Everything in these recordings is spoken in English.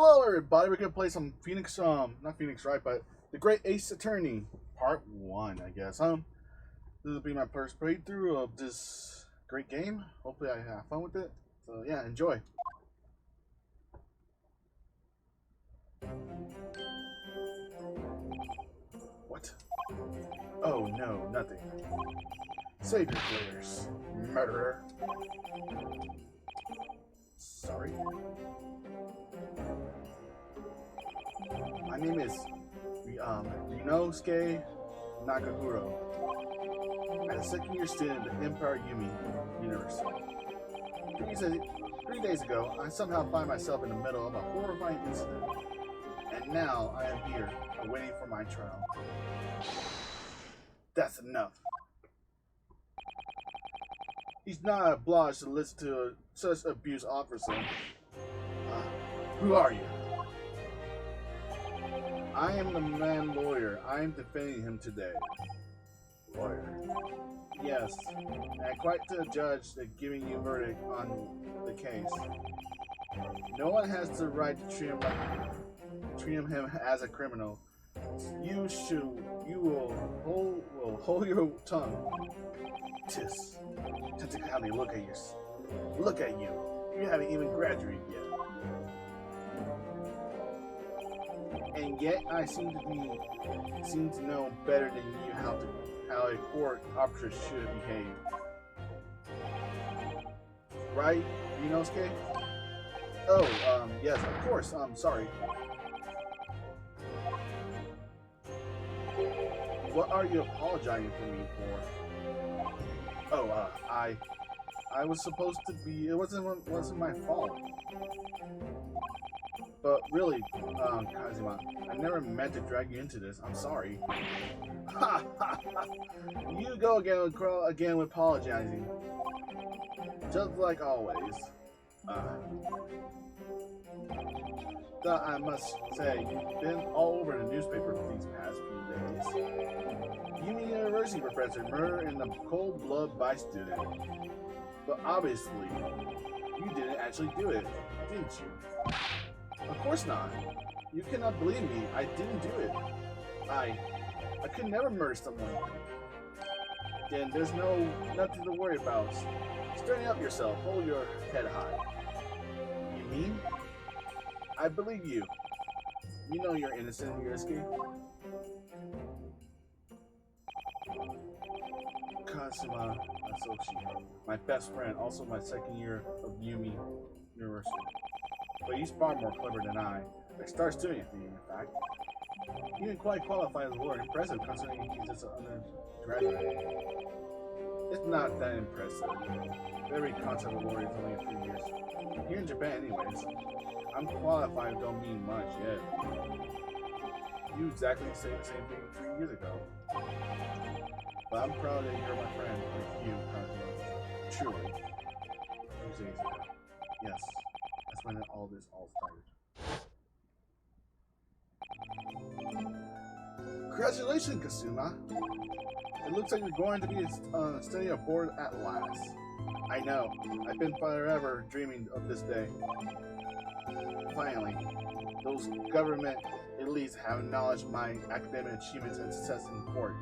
Hello, everybody. We're gonna play some Phoenix, not Phoenix Wright, but The Great Ace Attorney, Part 1, I guess. This will be my first playthrough of this great game. Hopefully, I have fun with it. So, yeah, enjoy. What? Oh, no, nothing. Save your players, murderer. Sorry. My name is Ryunosuke Nakahuro. I'm a second-year student at Empire Yumi University. 3 days ago, I somehow find myself in the middle of a horrifying incident, and now I am here, awaiting for my trial. That's enough. He's not obliged to listen to such abuse, officer. Who are you? I am the man lawyer. I am defending him today. Lawyer. Yes, and I quite the judge that giving you verdict on the case. No one has the right to treat him as a criminal. You will hold your tongue. Tis. Technically, look at you. You haven't even graduated yet. And yet I seem to know better than you how a court officer should behave. Right, Ryunosuke? Oh, yes, of course. Sorry. What are you apologizing for me for? Oh, I was supposed to be. It wasn't my fault. But really, Kazuma, I never meant to drag you into this. I'm sorry. Ha ha ha! You go again with apologizing. Just like always. That I must say, you've been all over the newspaper these past few days. Yumi University professor murder in the cold blood by student. But obviously, you didn't actually do it, didn't you? Of course not. You cannot believe me. I didn't do it. I could never murder someone. Then there's nothing to worry about. Straighten up yourself. Hold your head high. You mean? I believe you. You know you're innocent, Ryunosuke. Kazuma Asoshi, my best friend, also my second year of Yumi University. But he's far more clever than I. Like start doing it, in fact. He didn't quite qualify as a lawyer. Impressive, considering he's just an undergraduate. It's not that impressive. Every concept of lawyer is only a few years. Here in Japan, anyways. I'm qualified don't mean much yet. You exactly say the same thing 3 years ago. But I'm proud that you're my friend, like you, Kazuma. Truly. 2 days ago. Yes. That's when all started. Congratulations, Kazuma! It looks like you're going to be studying abroad at last. I know. I've been forever dreaming of this day. Finally, those government elites have acknowledged my academic achievements and success in court.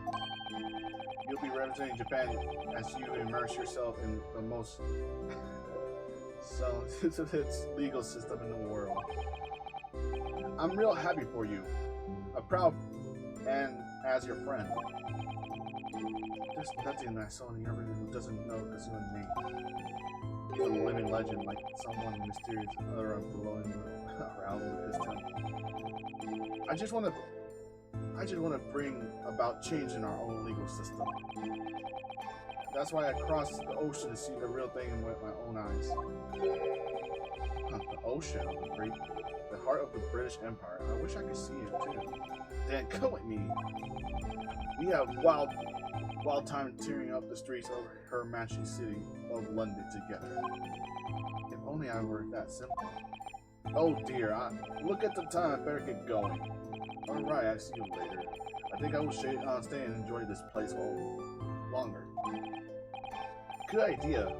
You'll be representing Japan as you immerse yourself in the most its legal system in the world. I'm real happy for you. A proud and as your friend. There's nothing I saw in the everything who doesn't know Kazuma's name. He's a living legend, like someone mysterious blowing around with his tongue. I just want to bring about change in our own legal system. That's why I crossed the ocean to see the real thing with my own eyes. The ocean, the heart of the British Empire. I wish I could see it too. Then come with me. We have wild time tearing up the streets of her matching city of London together. If only I were that simple. Oh dear, look at the time. I better get going. Alright, I see you later. I think I will stay and enjoy this place longer. Good idea.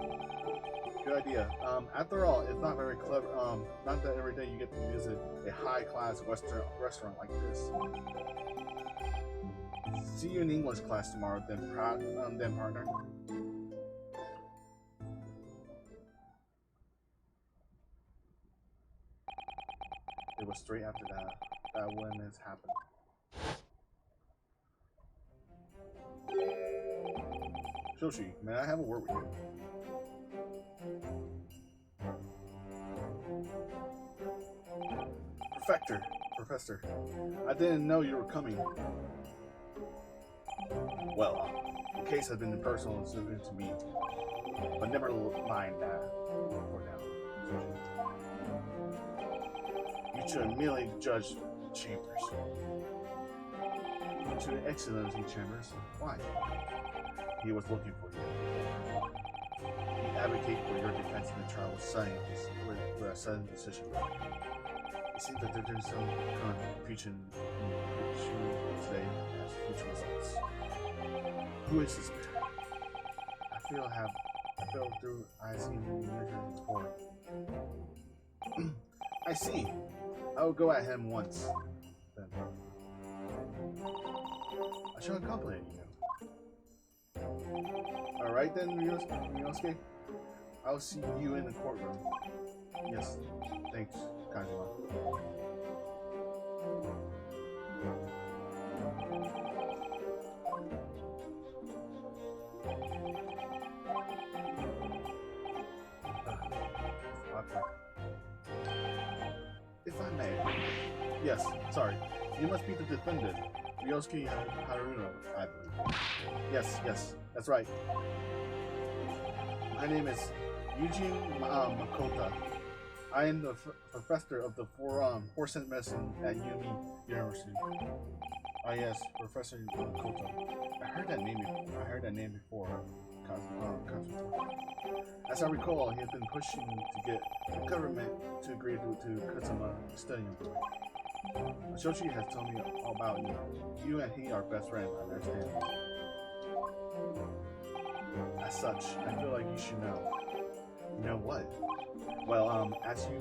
Good idea. After all, it's not very clever. Not that every day you get to visit a high-class Western restaurant like this. See you in English class tomorrow, then partner. It was straight after that when this happened. Shoshi, may I have a word with you? Professor, I didn't know you were coming. Well, the case has been personal and significant to me, but never mind that for now. You should merely judge Chambers. To Excellency Chambers. Why? He was looking for you. He advocated for your defense in the trial with a sudden decision. It seems that there's some confusion today as future results. Who is this man? I fell through IC before. I see. I will go at him once. Then. I shall accompany you. Alright then, Ryosuke. I'll see you in the courtroom. Yes, thanks, Kajima. If I may. Yes, sorry. You must be the defendant. Ryosuke Haruno, I believe. Yes, that's right. My name is Eugene Makota. I am the professor of the Force Medicine at Yumi University. Ah yes, Professor Makota. I heard that name before. As I recall, he has been pushing to get the government to agree to Katsuma studying abroad. Shoshi has told me all about you. You and he are best friends, I understand. As such, I feel like you should know. You know what? Well, as you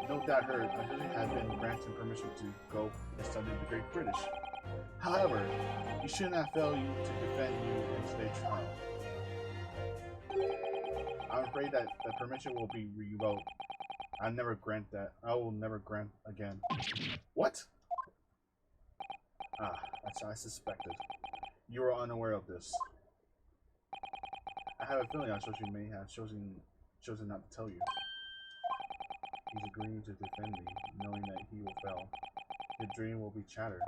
no doubt heard, I really have been granted permission to go and study the Great British. However, you should not fail you to defend you in today's trial. I'm afraid that the permission will be revoked. I never grant that. I will never grant again. What? Ah, as I suspected. You are unaware of this. I have a feeling Shoshi may have chosen not to tell you. He's agreeing to defend me, knowing that he will fail. His dream will be shattered.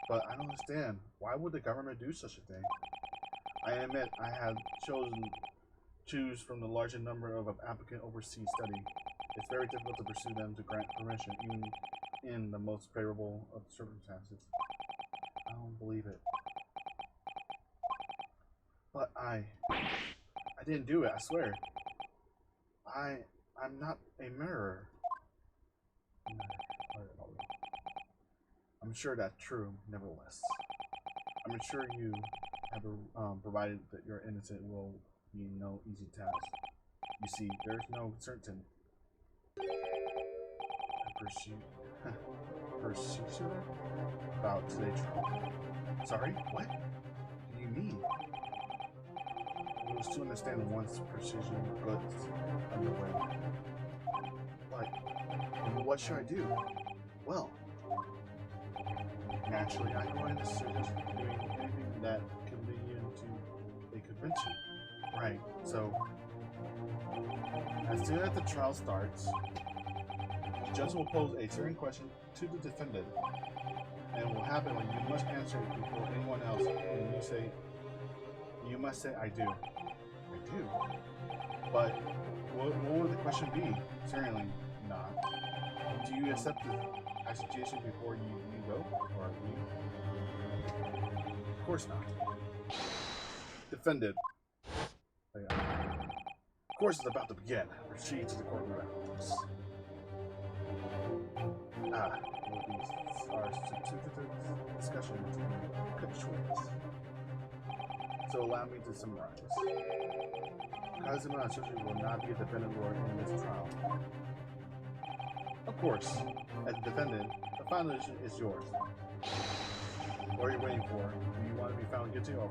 But I don't understand. Why would the government do such a thing? I admit I have choose from the larger number of applicant overseas study. It's very difficult to pursue them to grant permission, even in the most favorable of circumstances. I don't believe it. But I didn't do it, I swear. I'm not a murderer. I'm sure that's true, nevertheless. I'm sure you have provided that you're innocent will be no easy task. You see, there's no certain procedure about today's trial. Sorry, what? What do you mean? It was to understand one's precision goods underway. But what should I do? Well, naturally, I go into suggest doing anything that can lead you into a convention. Right, so as soon as the trial starts, the judge will pose a certain question to the defendant, and it will happen when you must answer it before anyone else, and you must say, I do. I do? But what would the question be? Certainly not. Do you accept the accusation before you go? Or leave? Of course not. Defended. Of course it's about to begin. Proceed to the courtroom afterwards. These are certificate discussion cut short. So allow me to summarize. Kazuma Atsushi will not be a defendant lord in this trial. Of course, as a defendant, the final decision is yours. What are you waiting for? Do you want to be found guilty or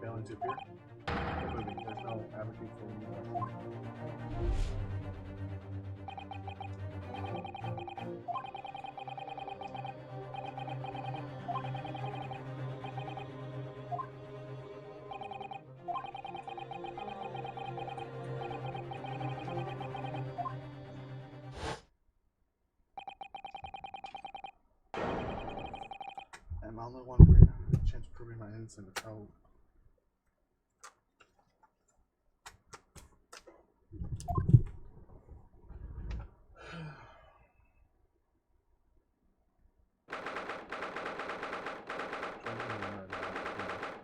failing to appear? Keep moving. There's no advocate for you. I'm the only one with a chance of proving my innocence. Oh.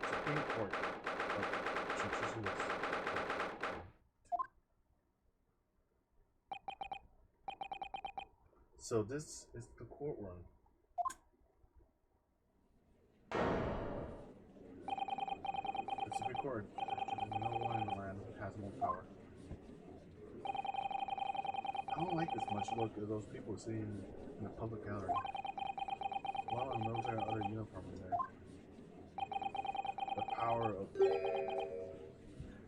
Supreme Court. So this is the courtroom. It's a record. No one in the land has more power. I don't like this much look at those people sitting in the public gallery. A lot of those are other uniforms in there.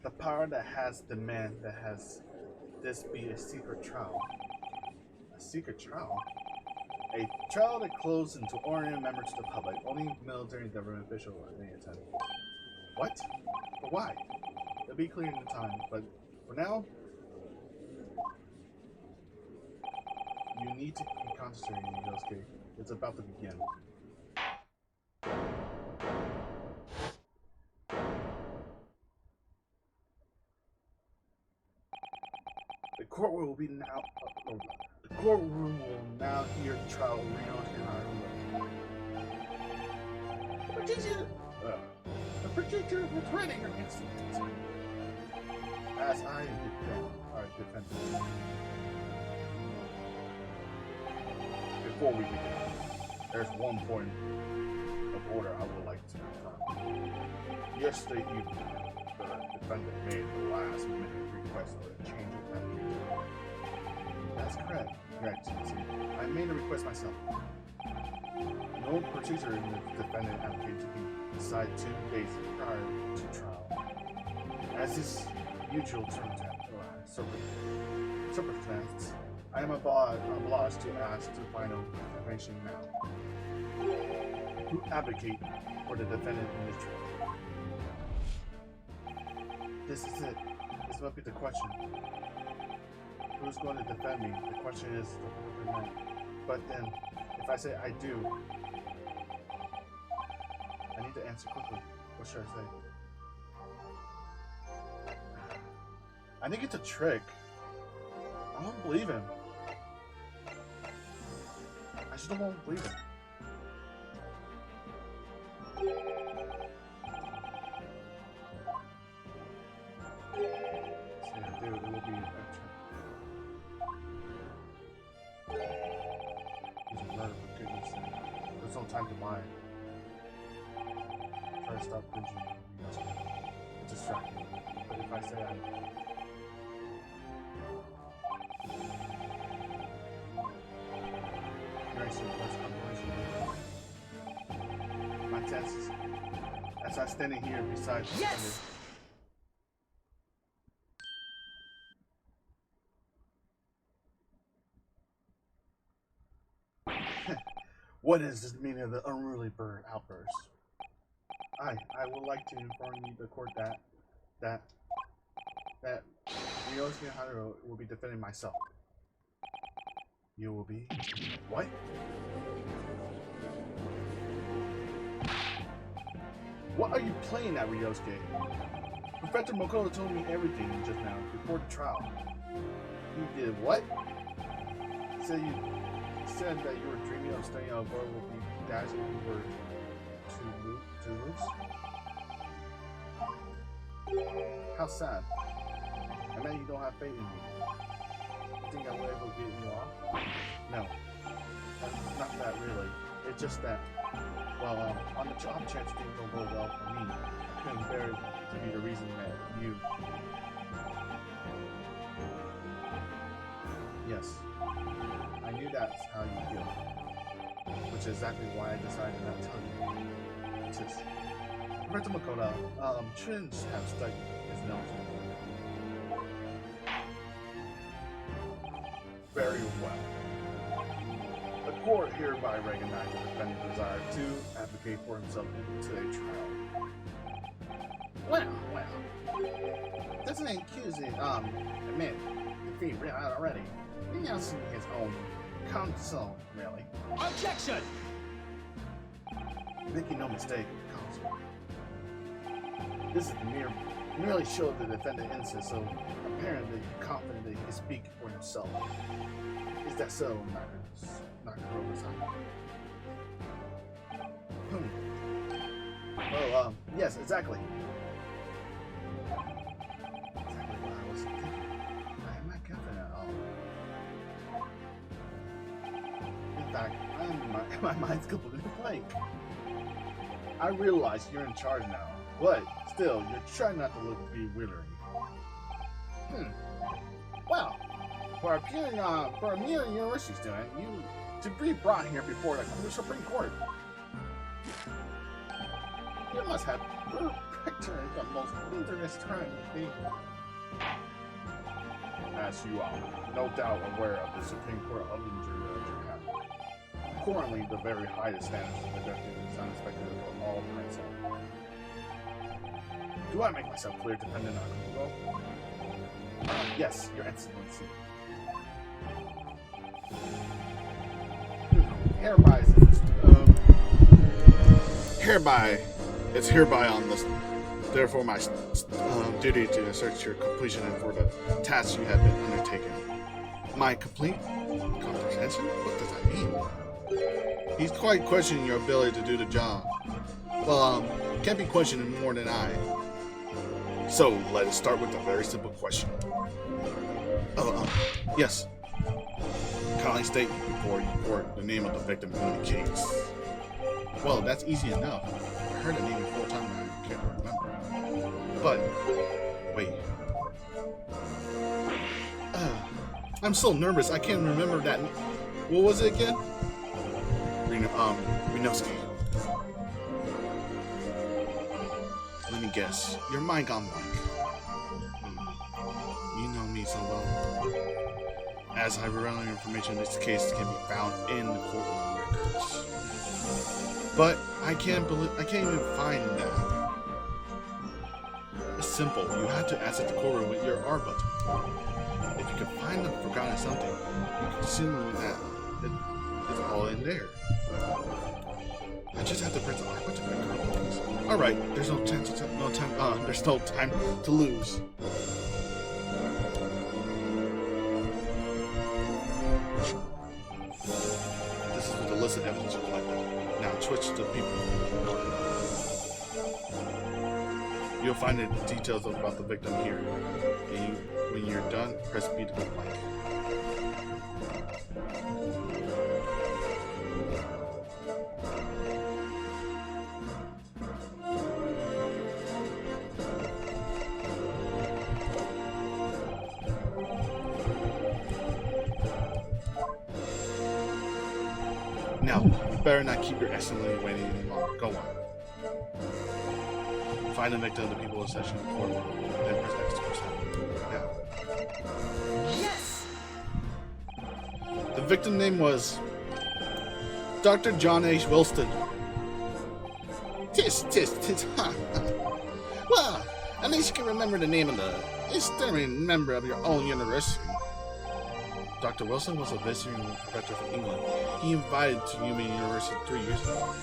The power that has demand that has this be a secret trial. A secret trial? A trial that closed into ordinary members to the public. Only military and government officials may attend. What? But why? It'll be clear in the time, but for now, you need to be concentrating, Yosuke. It's about to begin. The courtroom will be now. The courtroom will now hear the trial of Reno and Haruo. The procedure was ready against you. As I defend. Before we begin, there's one point of order I would like to confirm. Yesterday evening, the defendant made the last minute request for a change of application. That's correct, Your Excellency. I made a request myself. No procedure in the defendant application to be decided 2 days prior to trial. As is usual circumstance, I am obliged to ask the final information now. Who advocate for the defendant in this trial? This is it. This must be the question. Who's going to defend me? The question is the man. But then, if I say I do, I need to answer quickly. What should I say? I think it's a trick. I don't believe him. I just don't believe him. Say I do, it will be a trick. He's a murder, for goodness sake. There's no time to lie. Try to stop binging. It's distracting. But if I say my chances as I'm standing here beside you. Yes! What is this meaning of the unruly bird outburst? I would like to inform you, the court, that Ryosuke Haruo will be defending myself. You will be? What? What are you playing at, Ryosuke? Professor Makoto told me everything just now, before the trial. He did what? He said that you were dreaming of studying a boy will be dashing over to Moose? How sad. I meant you don't have faith in me. You think I will ever get you off? No. Not that really. It's just that, well, on the job chance things don't go well for me. I couldn't bear to be the reason that you... Yes, I knew that's how you feel, which is exactly why I decided not to tell you. Just, Professor Makoto, shouldn't have stuck his nose in. Very well. The court hereby recognizes the defendant's desire to advocate for himself in today's trial. Well. Doesn't accuse it, admit defeat already. Renouncing his own counsel, really. Objection! Making no mistake, counsel. This is merely show the defendant innocent, so apparently confident that he can speak for himself. Is that so, Nakaroba-san? Well, yes, exactly. Exactly what I was thinking. I am not confident at all. In fact, my mind's completely blank. I realize you're in charge now, but still, you're trying not to look bewildering. Well, for a mere university student, you to be brought here before the Supreme Court. You must have perpetrated the most dangerous crime with me. As you are no doubt aware of the Supreme Court of Injury of Japan. Currently, the very highest standards of conducting is unexpected for all persons. Do I make myself clear, dependent on Kubo? Yes, Your Excellency. It's hereby on this. Therefore, my duty to search your completion and for the tasks you have been undertaken. My complete comprehension? What does that mean? He's quite questioning your ability to do the job. Well, can't be questioning more than I. So, let us start with a very simple question. Yes. Kindly state before you report the name of the victim in the case. Well, that's easy enough. I heard the name 4 times and I can't remember. But, wait. I'm so nervous, I can't remember that. What was it again? Renosuke. Let me guess. Your mind gone blank. You know me so well. As I reveal information, this case can be found in the courtroom records. But I can't even find that. It's simple. You have to access the courtroom with your R button. If you can find the forgotten something, you can assume that it's all in there. I just have to press the R button. All right. There's no time to lose. This is the list of evidence you collected. Now switch to people. You'll find the details about the victim here. And when you're done, press B to go blank. Now, you better not keep your excellently waiting any longer. Go on. Find the victim of the people in session in the courtroom, then press X to proceed. Now. Yes! The victim name was Dr. John H. Wilston. Tis, ha. Well, at least you can remember the name of the esteemed member of your own university. Dr. Wilson was a visiting professor from England. He invited to Yumi University 3 years ago.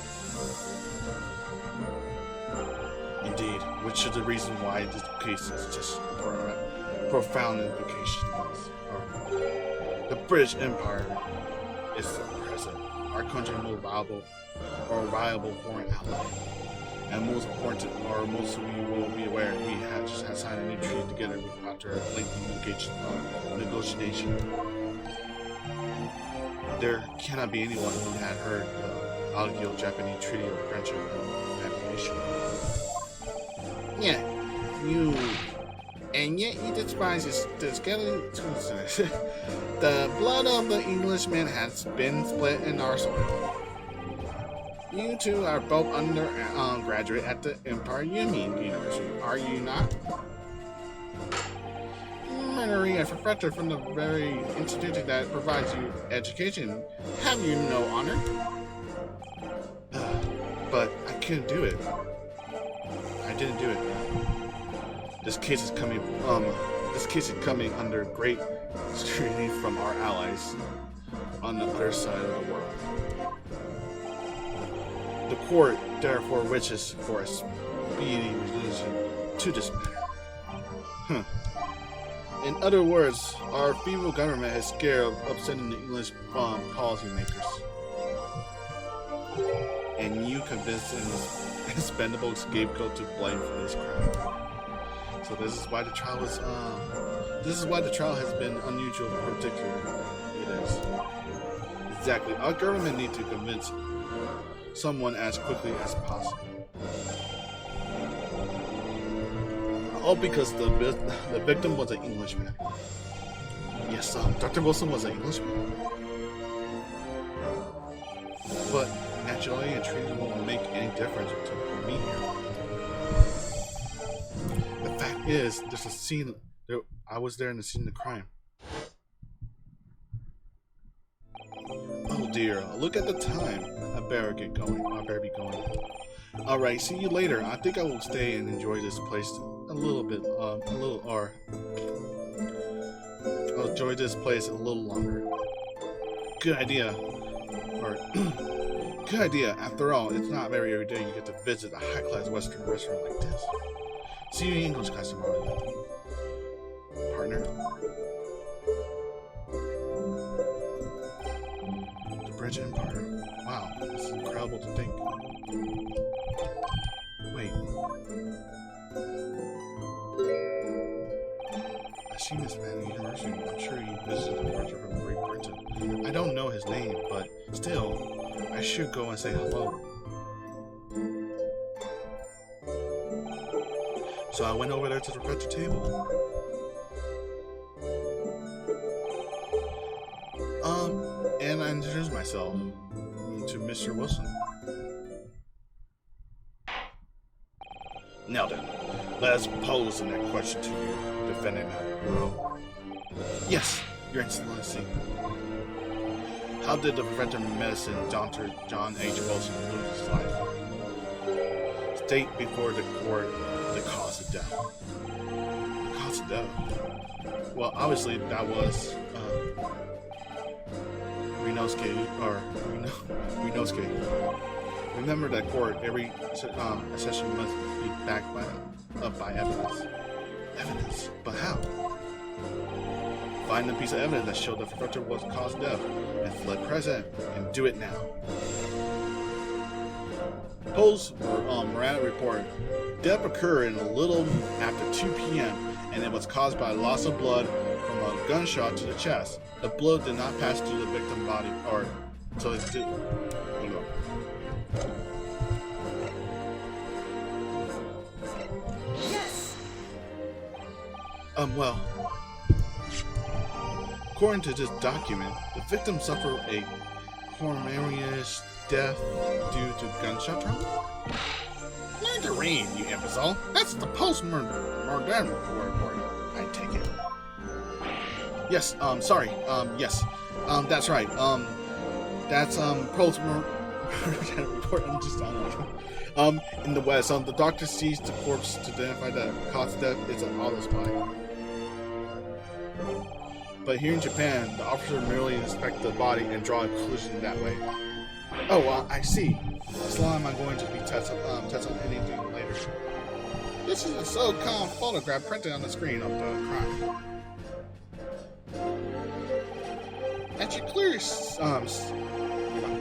Indeed, which is the reason why this case is just profound implications. The British Empire is present, our country's most viable foreign ally. And most important, or most we will be aware, we have just had signed a new treaty together after a lengthy negotiation. There cannot be anyone who had heard the Anglo-Japanese Treaty of Friendship and Navigation. Yeah, And yet you despise the skeleton. The blood of the Englishman has been split in our soil. You two are both undergraduate at the Empire University, are you not? Murdering a professor from the very institution that provides you education. Have you no honor? But I couldn't do it. I didn't do it. This case is coming under great scrutiny from our allies on the other side of the world. The court therefore wishes for a speedy resolution to this matter. In other words, our feeble government is scared of upsetting the English policymakers. And you convinced an expendable scapegoat to blame for this crime. So this is why the trial has been unusual in particular. It is. Exactly. Our government needs to convince someone as quickly as possible. All because the victim was an Englishman. Yes, Dr. Wilson was an Englishman. But nationality and treason won't make any difference to me here. The fact is, there's a scene. I was there in the scene of the crime. Oh dear! Look at the time. I better get going. I better be going. All right. See you later. I think I will stay and enjoy this place a little bit. I'll enjoy this place a little longer. Good idea. Good idea. After all, it's not every day you get to visit a high-class Western restaurant like this. See you in English class tomorrow, partner. The Bridge Empire. Wow, this is incredible to think. Wait. I've seen this man in university. I'm sure he visited the Archer from Great Britain. I don't know his name, but still, I should go and say hello. So I went over there to the retro table. And I introduced myself to Mr. Wilson. Now then, let's pose the next question to you, defendant Earl. Yes, Your Excellency. How did the professor of medicine, Dr. John H. Wilson, lose his life? State before the court the cause of death. The cause of death? Well, obviously that was Renosuke. Remember that court, every session must be backed by evidence. Evidence? But how? Find the piece of evidence that showed the professor was caused death and fled present, and do it now. Post Miranda report. Death occurred in a little after 2 p.m. and it was caused by loss of blood from a gunshot to the chest. The blood did not pass through the victim's body, or so it did. Yes. Well, according to this document, the victim suffered a coronarious death due to gunshot trauma. Learn to read, you imbecile. That's the post-mortem report. I take it. Yes, sorry. Yes. That's right. That's post-mortem report. I'm just in the West. The doctor sees the corpse to identify that cause of death is an autopsy. But here in Japan, the officer merely inspects the body and draw a conclusion that way. Oh, I see. So am I going to be test on anything later? This is a so-called photograph printed on the screen of the crime.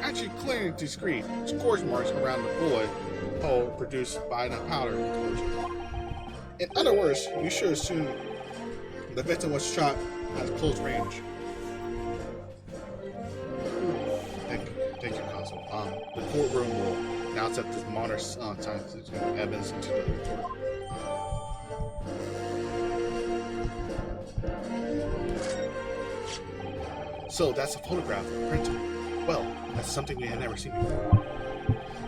Actually clearing the screen, scorch marks around the bullet hole produced by the powder explosion. In other words, you should assume the victim was shot at close range. Thank you, Consul. The courtroom will now accept this modern scientific evidence into the report. So that's a photograph printed. Well, that's something we had never seen before.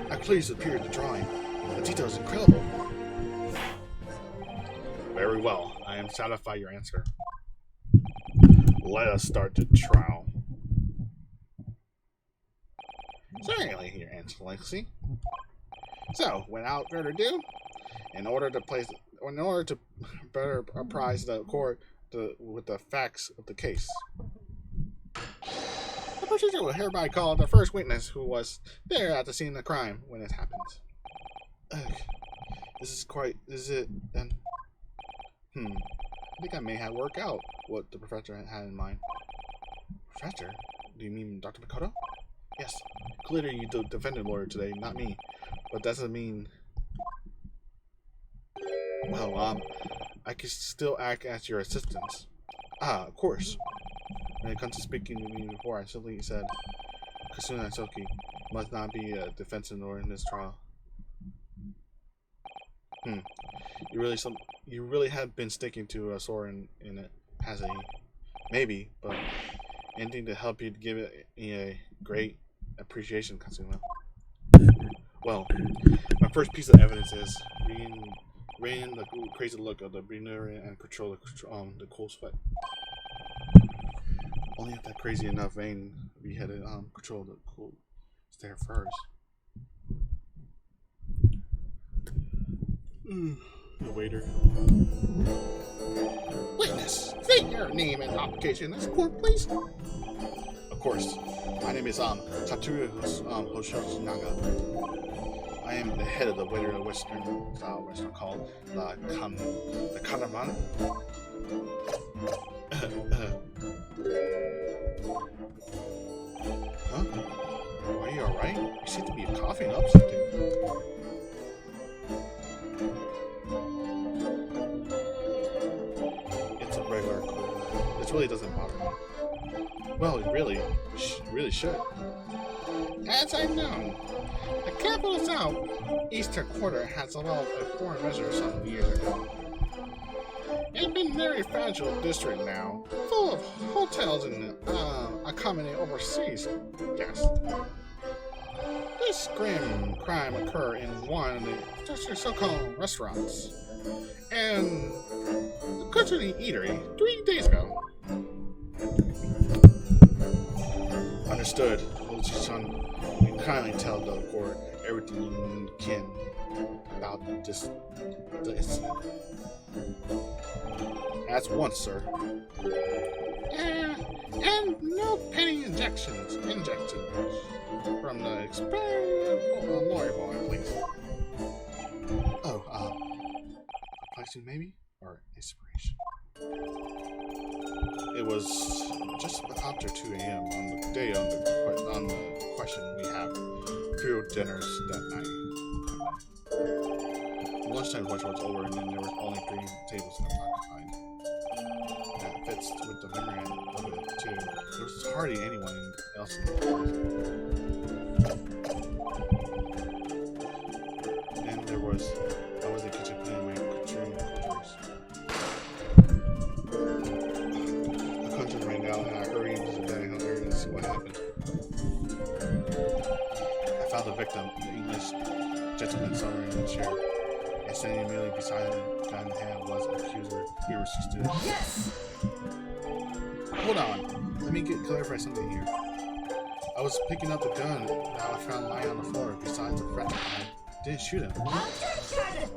I clearly superior the drawing. The detail is incredible. Very well. I am satisfied your answer. Let us start the trial. Certainly, Your Excellency. So, without further ado, in order to better apprise the court with the facts of the case, the procedure will hereby call the first witness who was there at the scene of the crime when it happened. Ugh. This is it then? I think I may have worked out what the professor had in mind. Professor? Do you mean Dr. Makoto? Yes. Clearly you the defendant lawyer today, not me. But that doesn't mean... Well, I can still act as your assistant. Of course. When it comes to speaking to me before, I simply said, Kasuna Soki must not be a defensive lawyer in this trial. You really have been sticking to a sword in it, hasn't he? Maybe, but anything to help you to give it a great appreciation, Kasuna. Well, my first piece of evidence is reading the crazy look of the breeder and control the cold sweat. Only if that crazy enough vein we had to control the cold stare first. The waiter. Witness, state your name and occupation in this court, please. Of course. My name is Satoru Hoshoshinaga. I am the head of the waiter of Western style restaurant called the Kanaman. Huh? Are you alright? You seem to be coughing up something. It's a regular cold. This really doesn't bother me. Well, you really should. As I know, the capital South Eastern Quarter has developed a foreign measure some years ago. It's been a very fragile district now, full of hotels and accommodate overseas guests. This grim crime occurred in one of the district's so-called restaurants, and the Kutsuni Eatery 3 days ago. Understood. Oji-san, you kindly tell the court everything you can about the incident. As once, sir. And no penny injections from the experienced lawyer boy, please. Oh, flexing maybe? Or inspiration? It was just after 2 a.m. on the day on the question we have few dinners that night. The lunchtime rush was over and then there were only 3 tables occupied. That fits with the memory of it too. There was hardly anyone else in the place. Then I was in the kitchen playing my conjuring cultures. The conjuring right now and I hurried into the dining hall area to see what happened. I found the victim, the English gentleman somewhere in the chair. And standing immediately beside him, gun in hand, was an accuser. He resisted. Yes! Hold on. Let me clarify something here. I was picking up the gun that I found lying on the floor beside the French guy. Didn't shoot him. Objection!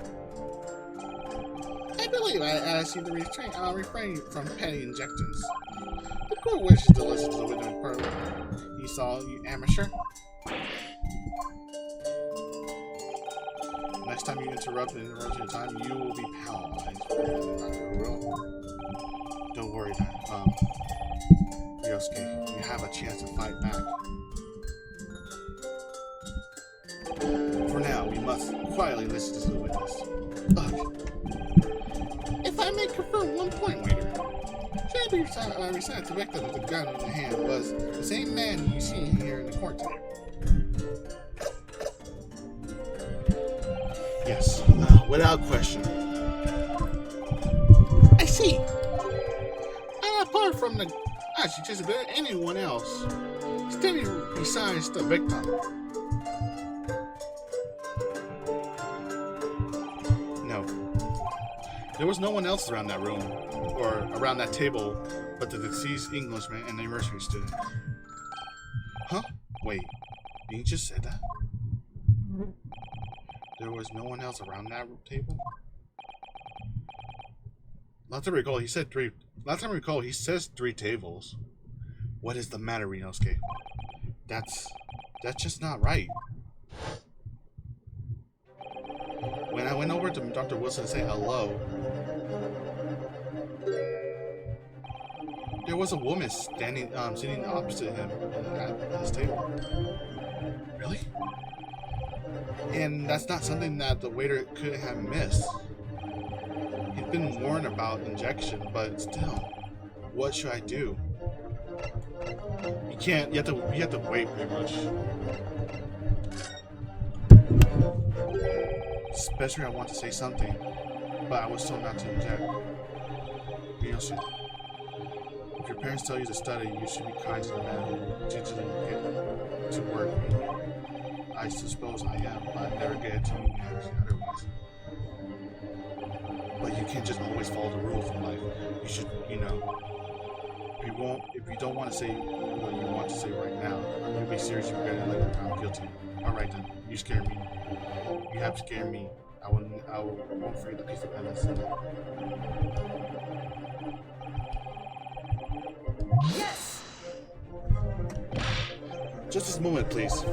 I believe I asked you to refrain from petty injections. The court wishes to listen to the witness further. You saw, you amateur? Next time you interrupt and interrupt your time, you will be paralyzed. Don't worry, Ryosuke, you have a chance to fight back. For now, we must quietly listen to the witness. If I may confirm one point, waiter. Shabby recited the victim with the gun in the hand was the same man you see here in the court today. Yes, without question. I see. And apart from the not suggested that anyone else standing besides the victim. No. There was no one else around that room, or around that table, but the deceased Englishman and the university student. Huh? Wait, you just said that? There was no one else around that table? Last time I recall, he said three. Last time I recall, he says 3 tables. What is the matter, Rinosuke? That's just not right. When I went over to Dr. Wilson to say hello, there was a woman standing, sitting opposite him at his table. Really? And that's not something that the waiter could have missed. He'd been warned about injection, but still, what should I do? You can't. You have to wait, pretty much. Especially, I want to say something, but I was told not to inject. If your parents tell you to study, you should be kind to the man who teaches you to get to work. I suppose I am, but I never get it to you otherwise. But you can't just always follow the rules in life. You should, if you don't want to say what you want to say right now, you'll be serious, you regret it later. I'm guilty. Alright then, you scare me. You have scared me. I won't forget the piece of evidence. Yes! Just this moment, please.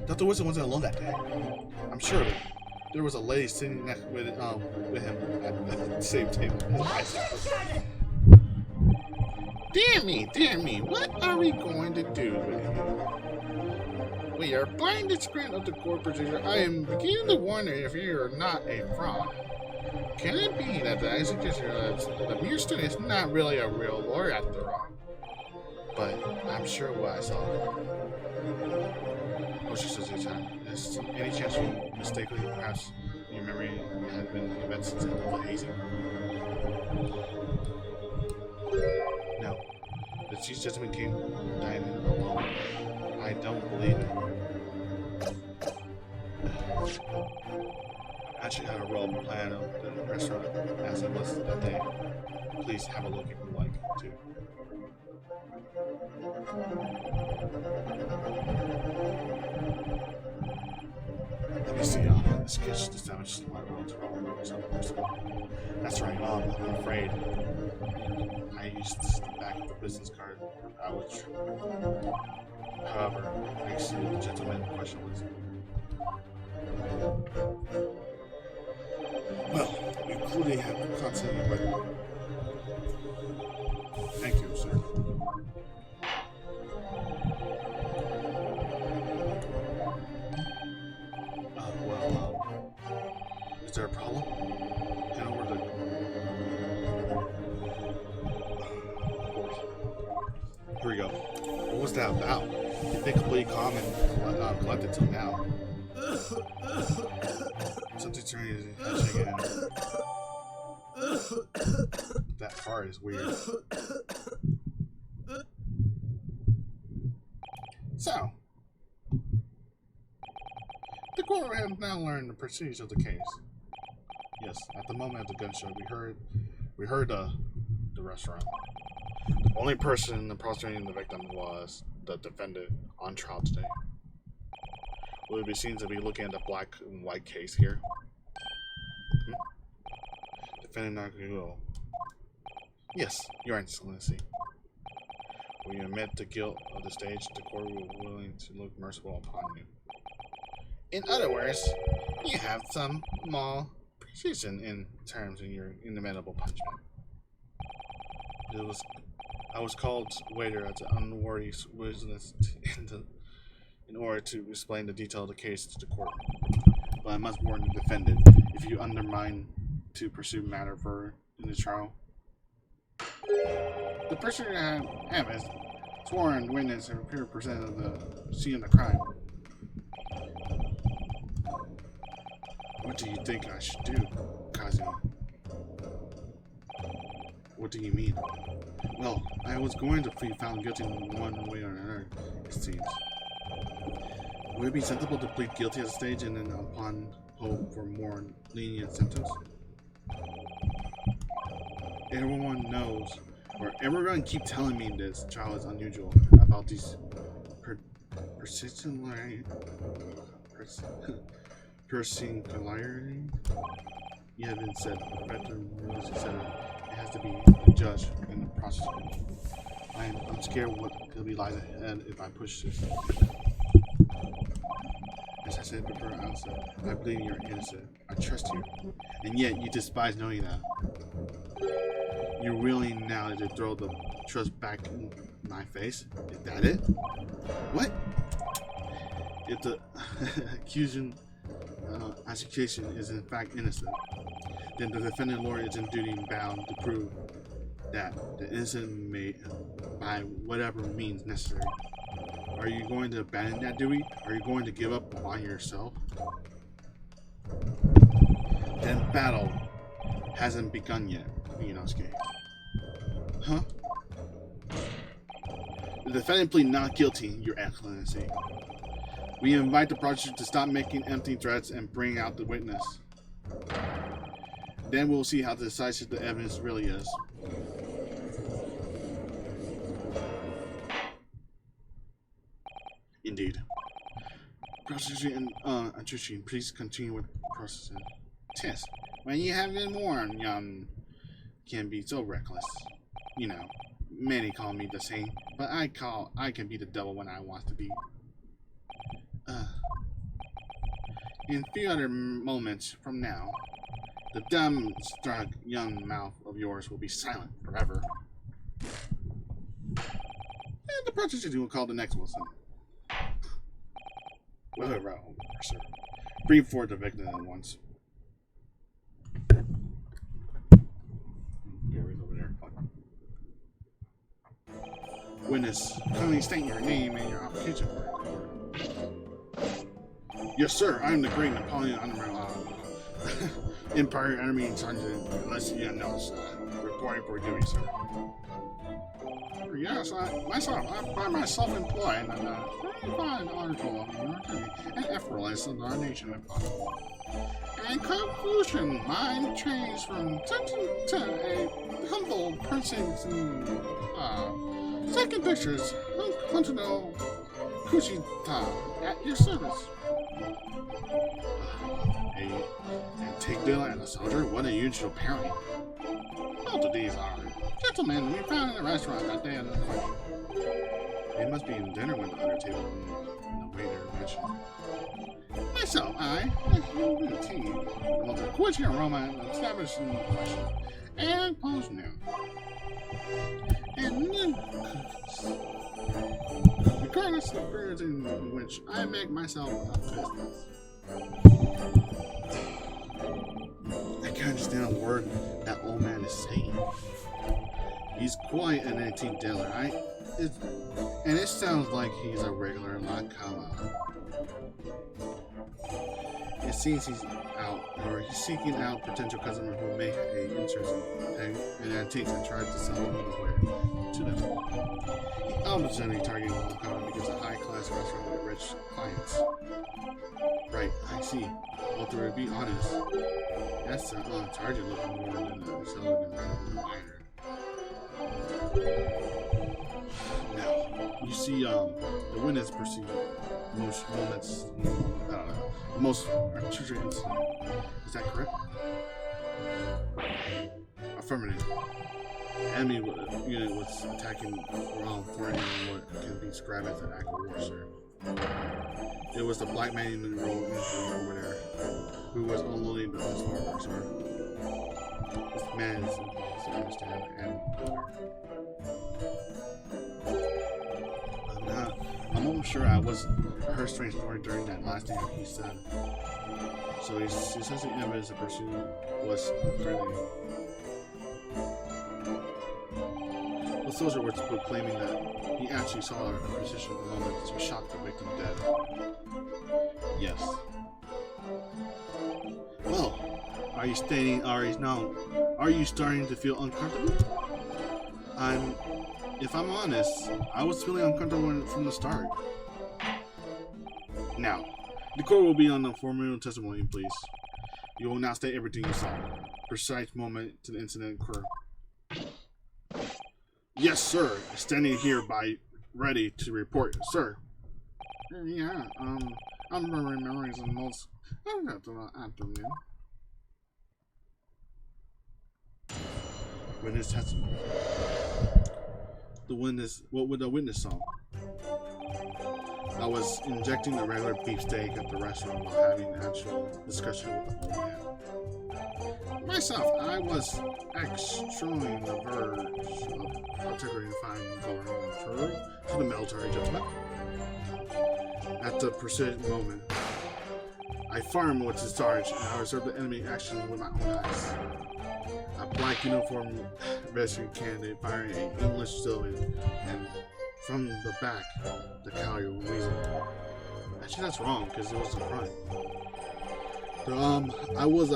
Dr. Wilson wasn't alone that day. I'm sure of it. There was a lady sitting next with him at the same table. Dear me, what are we going to do with him? We are playing the script of the court procedure. I am beginning to wonder if you are not a fraud. Can it be that I suggest the mere student is not really a real lawyer after all? But I'm sure what I saw. Oh, she says each time. Is any chance you mistakenly, perhaps, in your memory had been events of the hazing? No. The chief gentleman came dining alone. I don't believe it. I actually have a roll plan of the restaurant as it was that day. Please have a look if you like to. Let me see, the sketch establishes my role to roll. That's right, I'm afraid. I used the back of the business card. I was true. However, I see the gentleman in question was. Well, you clearly have constantly but thank you, sir. Is there a problem? In order to... Of course. Here we go. What was that about? You've been completely calm and collected till now. Something's turning his head shaking. That part is weird. So, the court has now learned the procedures of the case. Yes, at the moment of the gunshot, we heard the restaurant. The only person prostrating the victim was the defendant on trial today. Will it be seen to be looking at the black and white case here? Defendant Nagugo. Yes, Your Excellency. Will you admit the guilt of the stage? The court will be willing to look merciful upon you. In other words, you have some small precision in terms of your inimitable punishment. I was called waiter as an unworthy witness in order to explain the detail of the case to the court. But I must warn the defendant, if you undermine to pursue matter further in the trial. The person I have as sworn witness have appeared present of the scene of the crime. What do you think I should do, Kazuya? What do you mean? Well, I was going to be found guilty in one way or another, it seems. Would it be sensible to plead guilty at a stage and then upon hope for more lenient sentence? Everyone knows, or everyone keep telling me this child is unusual about these persingularity. You have been said, Professor Rose said it has to be the judge and the prosecutor. I'm scared what could be lies ahead if I push this. As I said before, I believe you're innocent. I trust you. And yet you despise knowing that. You're willing now to throw the trust back in my face? Is that it? What? If the accusation is in fact innocent, then the defendant lawyer is in duty bound to prove that the innocent may, by whatever means necessary. Are you going to abandon that duty? Are you going to give up on yourself? Then battle hasn't begun yet, Inosuke. Huh? The defendant plead not guilty, Your Excellency. We invite the prosecutor to stop making empty threats and bring out the witness. Then we'll see how decisive the evidence really is. Indeed. Prosecutor and Atsushi, please continue with processing. Tis, when you have been warned, young can be so reckless. You know, many call me the same, but I can be the devil when I want to be. In a few other moments from now, the dumb-struck young mouth of yours will be silent forever. And the prosecutor will call the next Wilson. Well, sir. Bring forward the victim at once. Gary's over there. Witness, kindly state your name and your application for it. Yes, sir. I am the great Napoleon Empire Enemy Sergeant Leslie reporting for duty, sir. Yes, I'm by myself employed and very fine article of your duty and effortless of our nation if possible. In conclusion, mine trains from to a humble person second pictures, Continental Kushita at your service. And take Dilla and a soldier? What a usual pairing. Both of these are gentlemen we found in the restaurant that day in the question. They must be in dinner with the other table and the waiter mentioned. Myself, the team, with the quenching aroma established in the question, and posed new. And then, regardless of the periods in which I make myself a business. I can't understand a word that old man is saying. He's quite an antique dealer, and it sounds like he's a regular Nakama. It seems he's seeking out potential customers who may have an interest in antiques and tries to sell them away to them. He obviously targeting Nakama because a high-class restaurant with rich clients. Right, I see. Well, to be honest, that's a target looking more than a seller than a minor. Now, you see, the witness perceive most moments, most archery incident. Is that correct? Affirmative. Enemy unit was attacking around 40 what can be described as an act of war, sir. It was the black man in the road over there who was unloading the farmer, sir. This man is impossible to understand and I'm almost sure I heard strange story during that last thing he said. So he says the evidence the pursuit was friendly. The soldier was claiming that he actually saw a precision moment to shock the victim dead. Yes. Well, are you starting to feel uncomfortable? If I'm honest, I was feeling uncomfortable from the start. Now, the court will be on the formal testimony, please. You will now state everything you saw. Precise moment to the incident occur. Yes, sir. Standing here ready to report, sir. Yeah, I'm remembering memories and notes. I'm not the afternoon. Witness testimony. What would the witness saw? I was injecting the regular beefsteak at the restaurant while having an actual discussion with the old man. Myself, I was extremely on the verge of particularly finding going on to the military gentleman. At the precise moment, I fired with his charge and I observed the enemy action with my own eyes. A black uniform rescue candidate firing an English civilian, and from the back, the cavalry were wheezing. Actually, that's wrong because it was in front. But, I was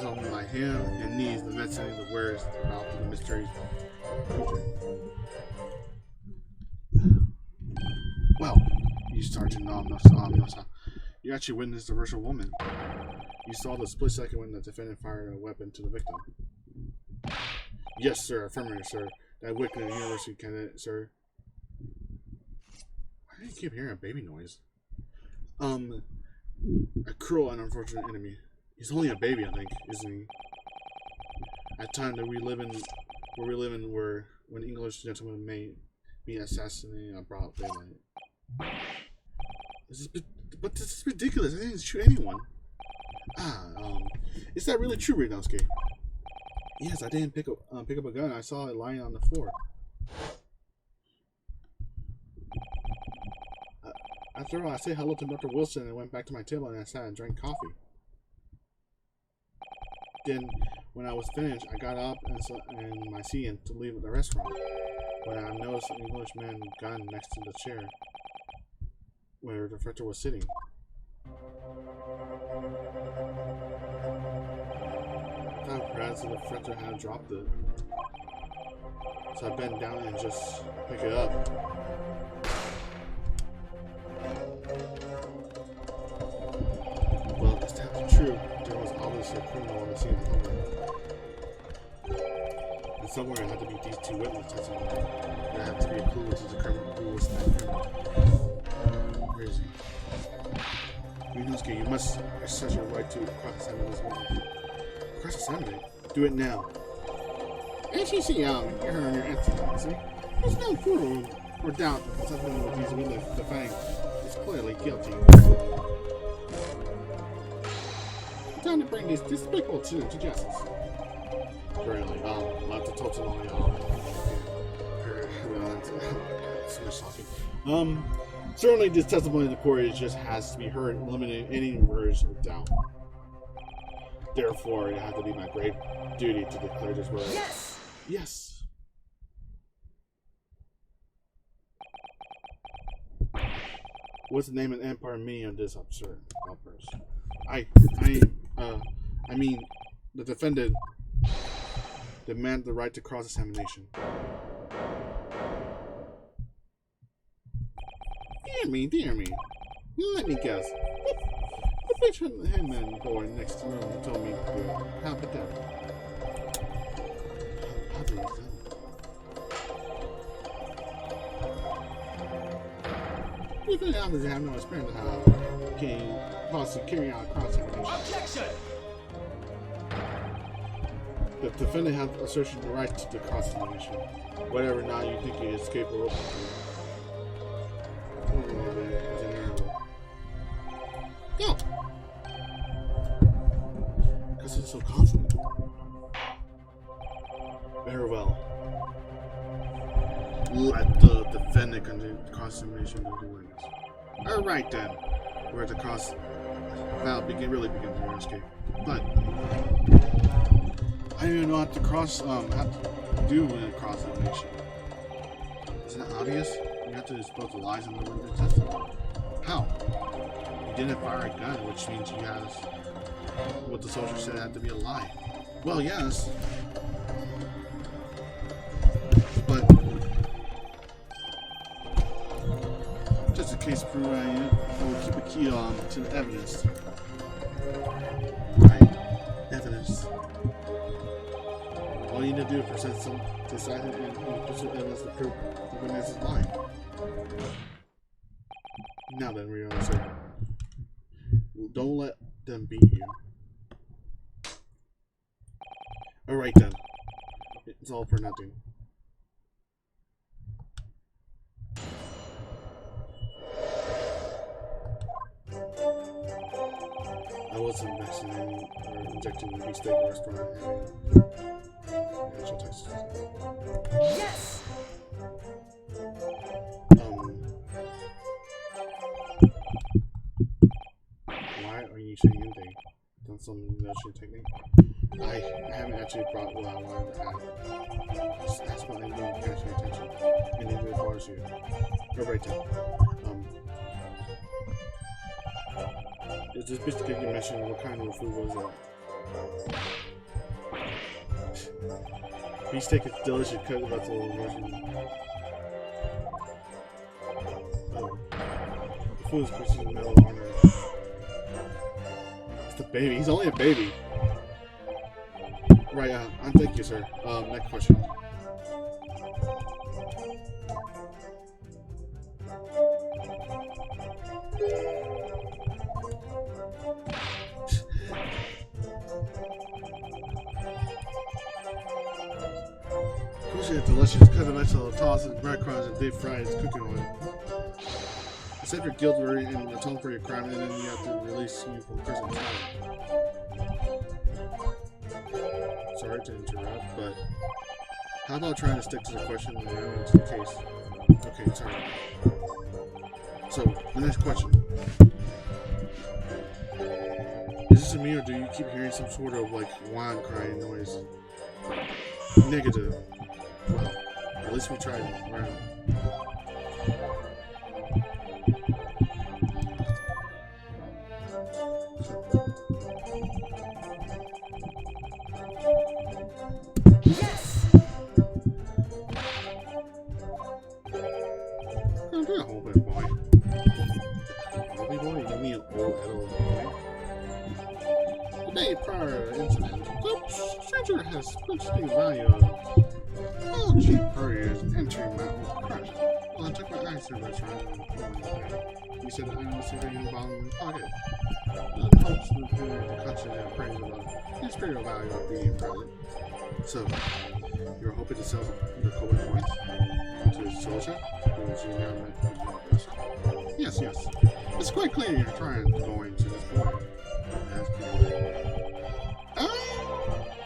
on my hands and knees, investigating the words about the mysterious creature. Well, you Sergeant you actually witnessed the virtual woman. You saw the split second when the defendant fired a weapon to the victim. Yes, sir. Affirmative, sir. That wicked university candidate, sir. Why do you keep hearing a baby noise? A cruel and unfortunate enemy. He's only a baby, I think, isn't he? At time that we live in when English gentlemen may be assassinated in broad daylight. This is ridiculous. I didn't shoot anyone. Is that really true, Ridowski? Yes, I didn't pick up a gun. I saw it lying on the floor. After all, I said hello to Dr. Wilson and went back to my table and I sat and drank coffee. Then, when I was finished, I got up and my seat and to leave the restaurant. When I noticed an Englishman gun next to the chair where the Fletcher was sitting. I thought perhaps the Fletcher had dropped it. So I bent down and just picked it up. Well, if that's true, there was obviously a criminal on the scene somewhere. And somewhere it had to be these two witnesses testimony. There had to be a clue to the criminal who was that criminal. Crazy. Ridowski, you must exercise your right to cross-examine this woman. Cross-examine? Do it now. As you see, you're on your excellency. There's no proof or doubt that someone with these witnesses defending is clearly guilty. Time to bring these despicable two to justice. Really, I'll have to talk to my certainly this testimony in the court just has to be heard, eliminating any words of doubt. Therefore, it had to be my grave duty to declare this word. Yes! Yes. What's the name of the empire meaning of this absurd outburst? I mean, the defendant demand the right to cross-examination. Dear me. Let me guess. The patron hitman boy next to me told me to do it. How about that? How do you think? You can obviously have no experience how can possibly carry out cross-examination. Objection! The defendant has asserted the right to the cross-examination, whatever or not you think he is capable of. Go! Because he's so confident. Very well. Let the defendant continue the cross-examination of the witness. Alright then. We're at the cross. Now really begins to escape. But I don't even know what to have to do in a cross-examination. Isn't it obvious? You have to expose the lies in the witness testimony. How? You didn't fire a gun, which means you have what the soldier said had to be a lie. Well, yes. Just in case prove I will keep a key on to the evidence. Right? Evidence. All you need to do is present some decisive and conclusive evidence to prove the witness is lying. Now then, Rio, sir. Don't let them beat you. Alright then. It's all for nothing. I wasn't vaccinating or injecting the beefsteak restaurant in Angel, Texas. Yes! Why are you saying anything? Done some negotiation technique? I haven't actually brought what I wanted to add. Just ask about anything to catch your attention. Anything that bothers you. Go right then. Is this beefsteak you mentioned? What kind of food was that? Beefsteak is delicious, cut about the little version. Oh. The food is crispy and mellow on it. It's the baby. He's only a baby. Right, thank you, sir. Next question. Delicious cut of vegetable tossed in breadcrumbs and deep fried cooking oil. Accept your guilt worry and atone for your crime, and then you have to release you from prison. Sorry to interrupt, but how about trying to stick to the question and narrow to the case? Okay, sorry. So, the next question. Is this me, or do you keep hearing some sort of like wine crying noise? Negative. Well, at least we tried it. Right. Yes! Don't do that, old boy. Old boy? You mean old boy? The day prior to the incident, the stranger has pushed the value of cheap couriers entering my own crush. Well, I took my eyes to the restaurant and put one in the bag. He said that I was sitting in the bottom of his pocket. The hopes would be the country and praise of the imperial value of being present. So, you're hoping to sell the Kobe coins to Soja, who you now met in the restaurant? Yes, yes. It's quite clear you're trying to go into this point.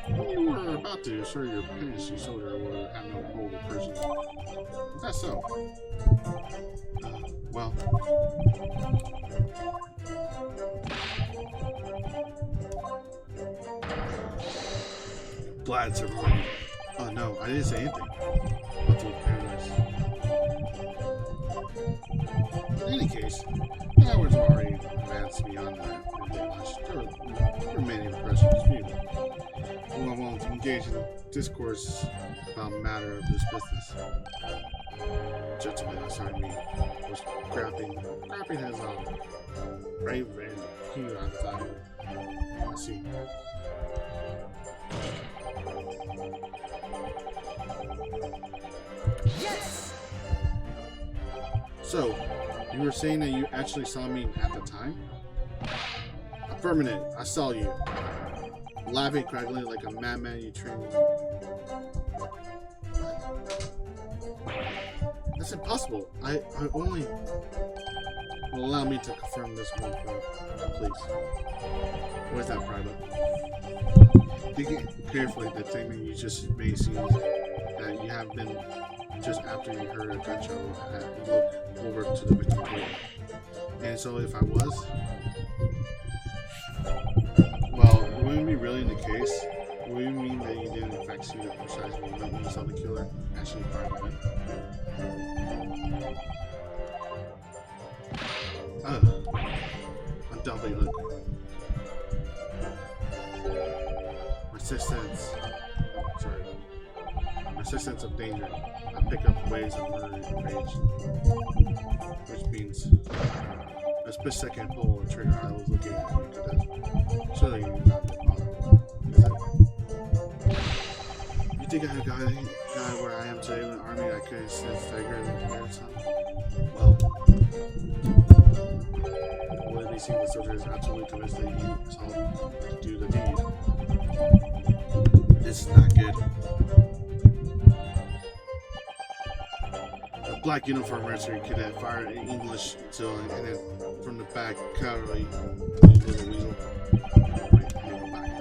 When you were about to assure your parents you sold her would have no hold of person. Is that so? Well. Glad survived. Oh no, I didn't say anything. About to paradise. In any case, I was already advanced beyond that. There were many impressions disputed. I won't engage in discourse about the matter of this business. Gentleman assigned me was grabbing his brave and hue on the side. I see. Yes! So, you were saying that you actually saw me at the time? Affirmative, I saw you. Laughing crackling like a madman you trained me. That's impossible. I only will allow me to confirm this one point, please. Where's that private? Thinking carefully, the statement you just made seems that you have been just after you heard a gunshot and looked over to the victim's door. And so if I was, well, it wouldn't be really in the case. Would it mean that you didn't in fact see the precise moment when you saw the killer actually fired the gun? Undoubtedly look. My sixth sense of danger. I pick up waves of murder and rage. Which means split second pull and trigger. I was looking at you to this. So you not the bottom. Is it? You think I got where I am today in the army? I couldn't sense stagger in comparison. Well, what they seem the soldier is absolutely convinced that you saw do the deed. This is not good. A black uniform mercenary cadet fired an English civilian and then from the back cowardly little weasel. Wait, go back.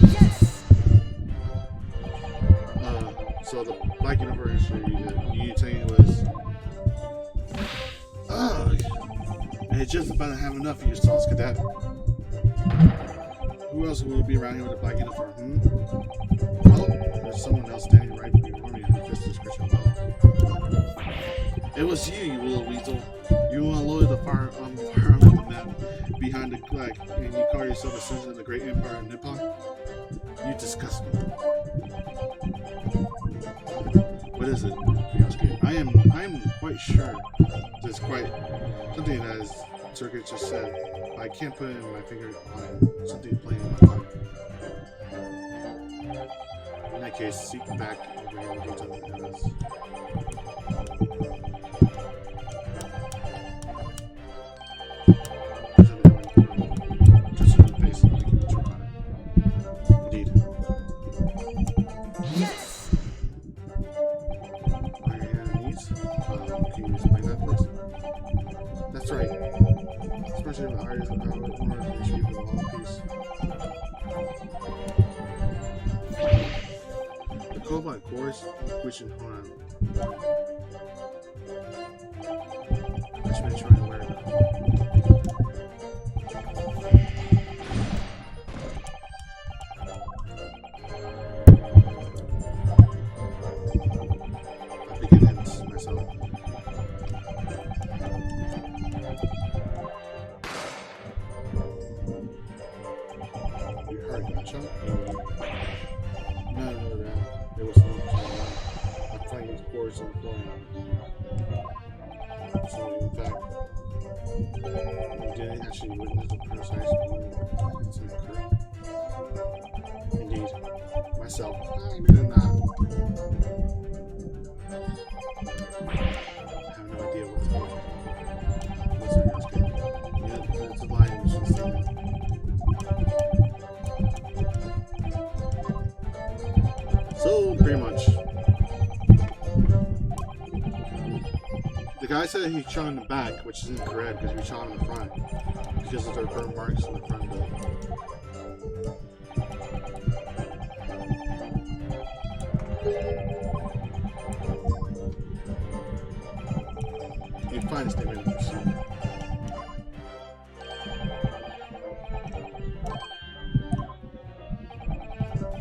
Yes. So the black university unit was and it's just about to have enough of your sauce, cadet. Who else will be around here with a black uniform? Well, there's someone else standing right before me who fits the description well. It was you little weasel. You unloaded the firearm of the man behind the flag, and you call yourself a citizen of the great empire of Nippon? You disgust me. What is it? I am quite sure there's quite something that is Circuit just said. I can't put my finger on it. Something's playing in my mind. In that case, seek back over here and get to the evidence. Just in the face and making a trip on it. Indeed. Yes. Are your enemies? Can you explain that, please? That's right. Especially the artists in order to achieve the long peace. The Cobalt Course, which in Honan. I should be trying to wear it. I begin hints myself. You heard that shot? No, that. There was no I'm playing these boards on the floor now. So, in fact, you didn't actually witness the precise incident occur. Indeed. Myself. I did not. I have no idea what's going on. What's the next game? Yeah, it's a lie. It's just so, pretty much. The guy said he shot in the back, which is incorrect because we shot in the front. Because of their burn marks in the front though. You find a statement in pursuit.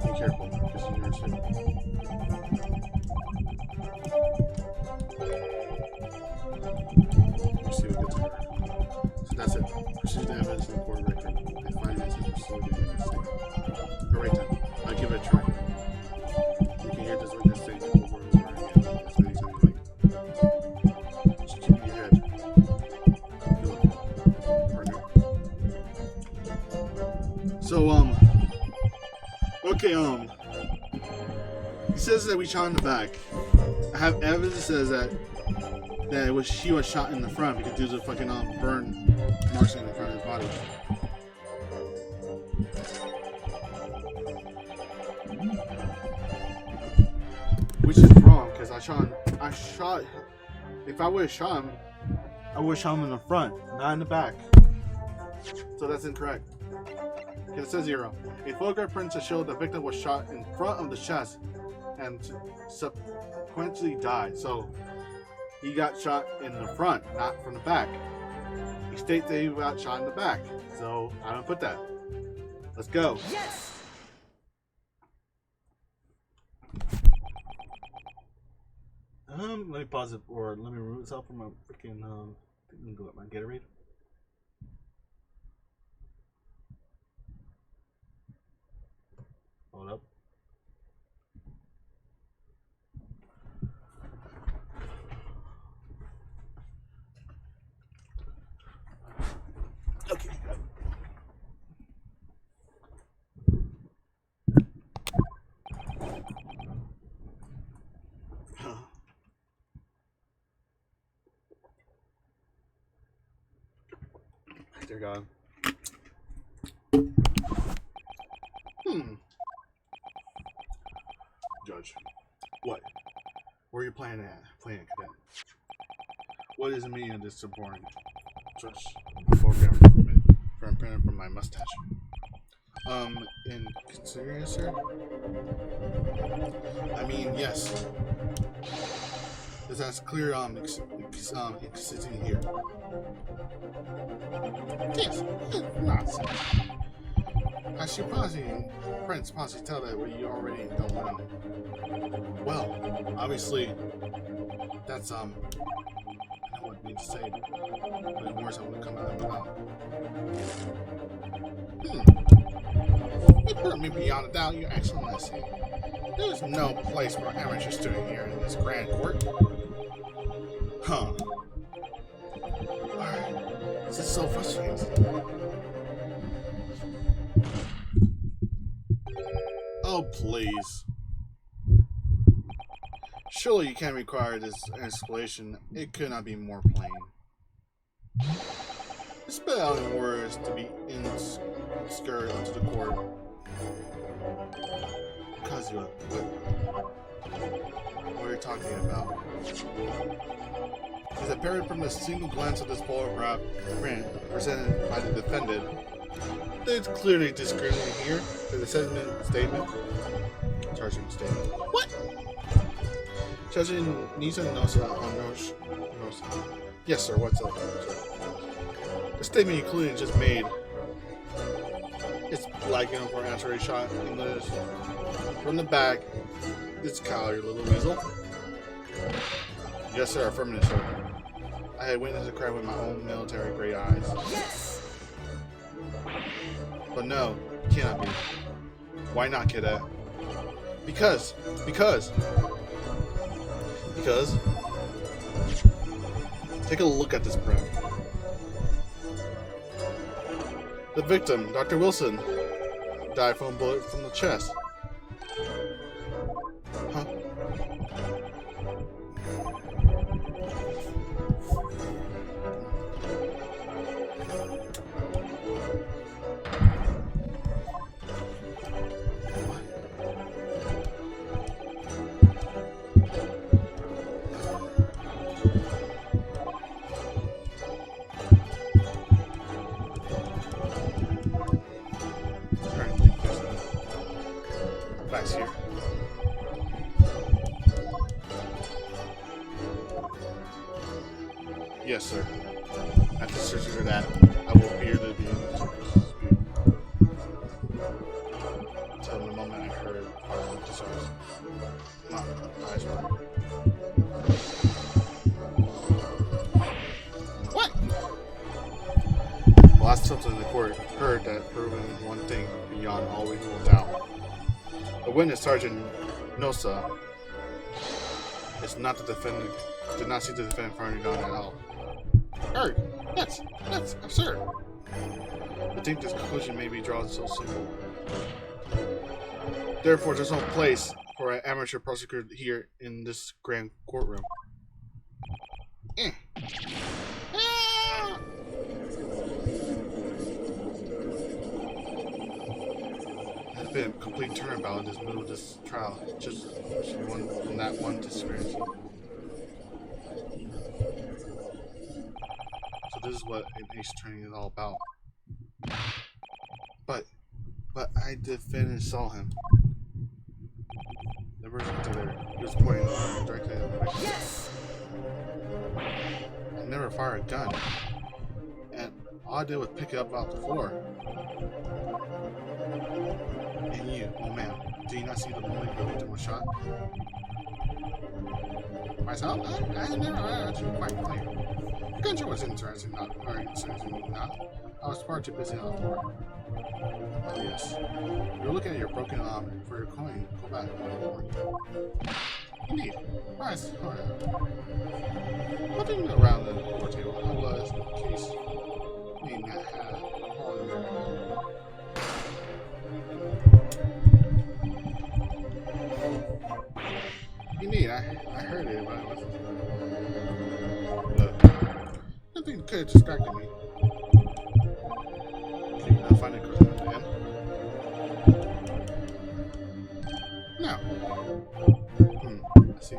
Be careful, because you're going to see what gets her. So that's it. Pursue the evidence in the court record. And find answers and pursue the evidence. Alright then, I'll give it a try. You can hear this witness statement over and over again as many times you like. Just keep your head. Do it. Partner. So, okay, he says that we shot in the back. I have evidence that says that she was shot in the front because there's a fucking burn marks in the front of his body. Which is wrong because I shot. If I would have shot him, I would have shot him in the front, not in the back. So that's incorrect. It says 0. A photograph print to show the victim was shot in front of the chest and subsequently died. So he got shot in the front, not from the back. He states that he got shot in the back. So I don't put that. Let's go. Yes. Let me pause it, or let me remove this out from my freaking go at my Gatorade. Hold up. Dear God. Judge. What? Where are you playing at? Cadet? What is the meaning of this subordinate? Judge. A foreground from my mustache. In considering, sir? I mean, yes. That's clear, existing here. Yes, nonsense. I should Prince possibly tell that what you already don't know. Well, obviously, that's, I know what I mean to say, but the words I want to come out of my mouth. You put me beyond a doubt, Your Excellency. There is no place for an amateur student here in this grand court. Huh. Alright. This is so frustrating. Oh, please. Surely you can't require this explanation. It could not be more plain. Spit out in words to be inscribed onto the court. Kazuha, what are you talking about? As apparent from a single glance of this photograph print presented by the defendant, it's clearly discriminating here. The statement. What? Judging Nisa Nosa on Nosa. Yes, sir. What's up, sir? The statement you clearly just made. It's black for an answer shot English. From the back, it's Kyle, your little weasel. Yes, sir. Affirmative, sir. I had witnessed the crime with my own military-grade eyes. Yes! But no, cannot be. Why not, Cadet? Because. Take a look at this print. The victim, Dr. Wilson, died from a bullet from the chest. Huh? Facts here. Yes, sir. After searching for that, I will appear to be in the dispute. Until the moment I heard Parliament decides. Not eyes were. What? The last tilt in the court heard that proven one thing beyond all reasonable doubt. The witness, Sergeant Nosa, is not the defendant. Did not see the defendant firing gun at all. That's absurd. I think this conclusion may be drawn so simple. Therefore, there's no place for an amateur prosecutor here in this grand courtroom. There's been a complete turnabout in this middle of this trial, just from that one experience. So this is what an ace attorney is all about. But I defended and saw him. The person there, he was pointing directly at the victim. Yes! I never fired a gun. And all I did was pick it up off the floor. And you, oh man, do you not see the moment the victim was shot? Myself? I never actually quite clear. The gunshot was interesting, not very interesting, not. I was far too busy on the floor. Oh yes. You're looking at your broken arm for your coin. Go back. Indeed. Nice. Looking around the board table, I was, in case may not have a hole in there. Indeed, I heard it, but nothing could have distracted me. I find it him? No. I see.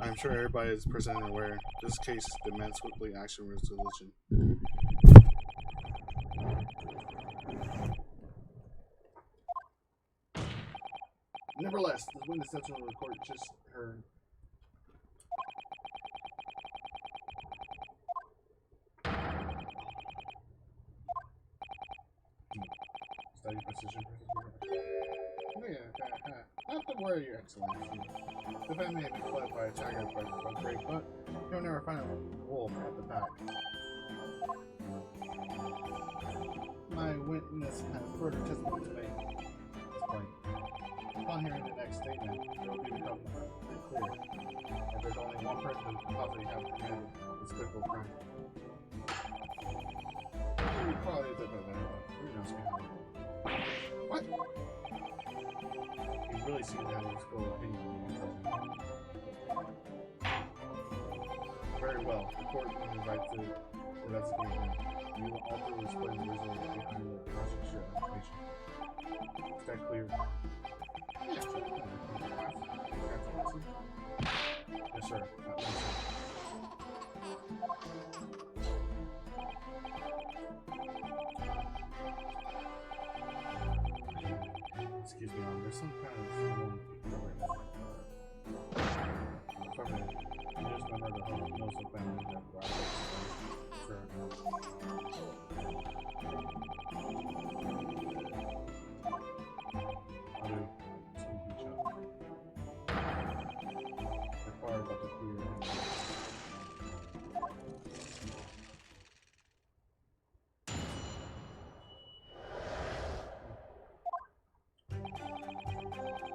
I'm sure everybody is presently aware. This case demands swiftly action resolution. Nevertheless, the witness testimony of the court just heard. Study precision. Not to worry, Your Excellency. The event may be fled by a tiger by great, but you'll never find a wolf at the back. My witness has further testimony to make. Explain. Upon hearing the next statement, it will become clear that there's only one person who could possibly have committed this critical crime. Probably the who knows behind it. What? You really seem to have a full opinion on your president. Very well. The court has the right to investigate him. You will also explain the reason behind the prosecution application. Is that clear? Yes, sir. Excuse me, there's some kind of someone right now. You just remember the whole Nosa family that brought it. Sure. I'll do some good job. They're far about to clear it.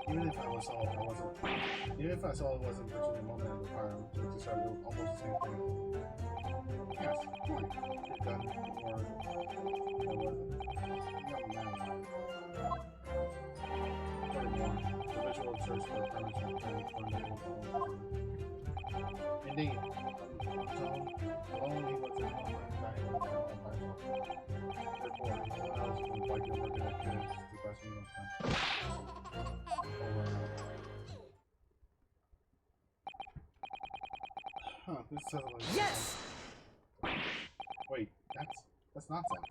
Even if I saw it wasn't virtually a moment at the time, to describe it almost the same thing. Yes, you've done more than was Furthermore, the visual search for permission Indeed. So, alone he was in therefore, no one else would like to work at this to question this time. Huh, this is Yes! Wait, that's nonsense.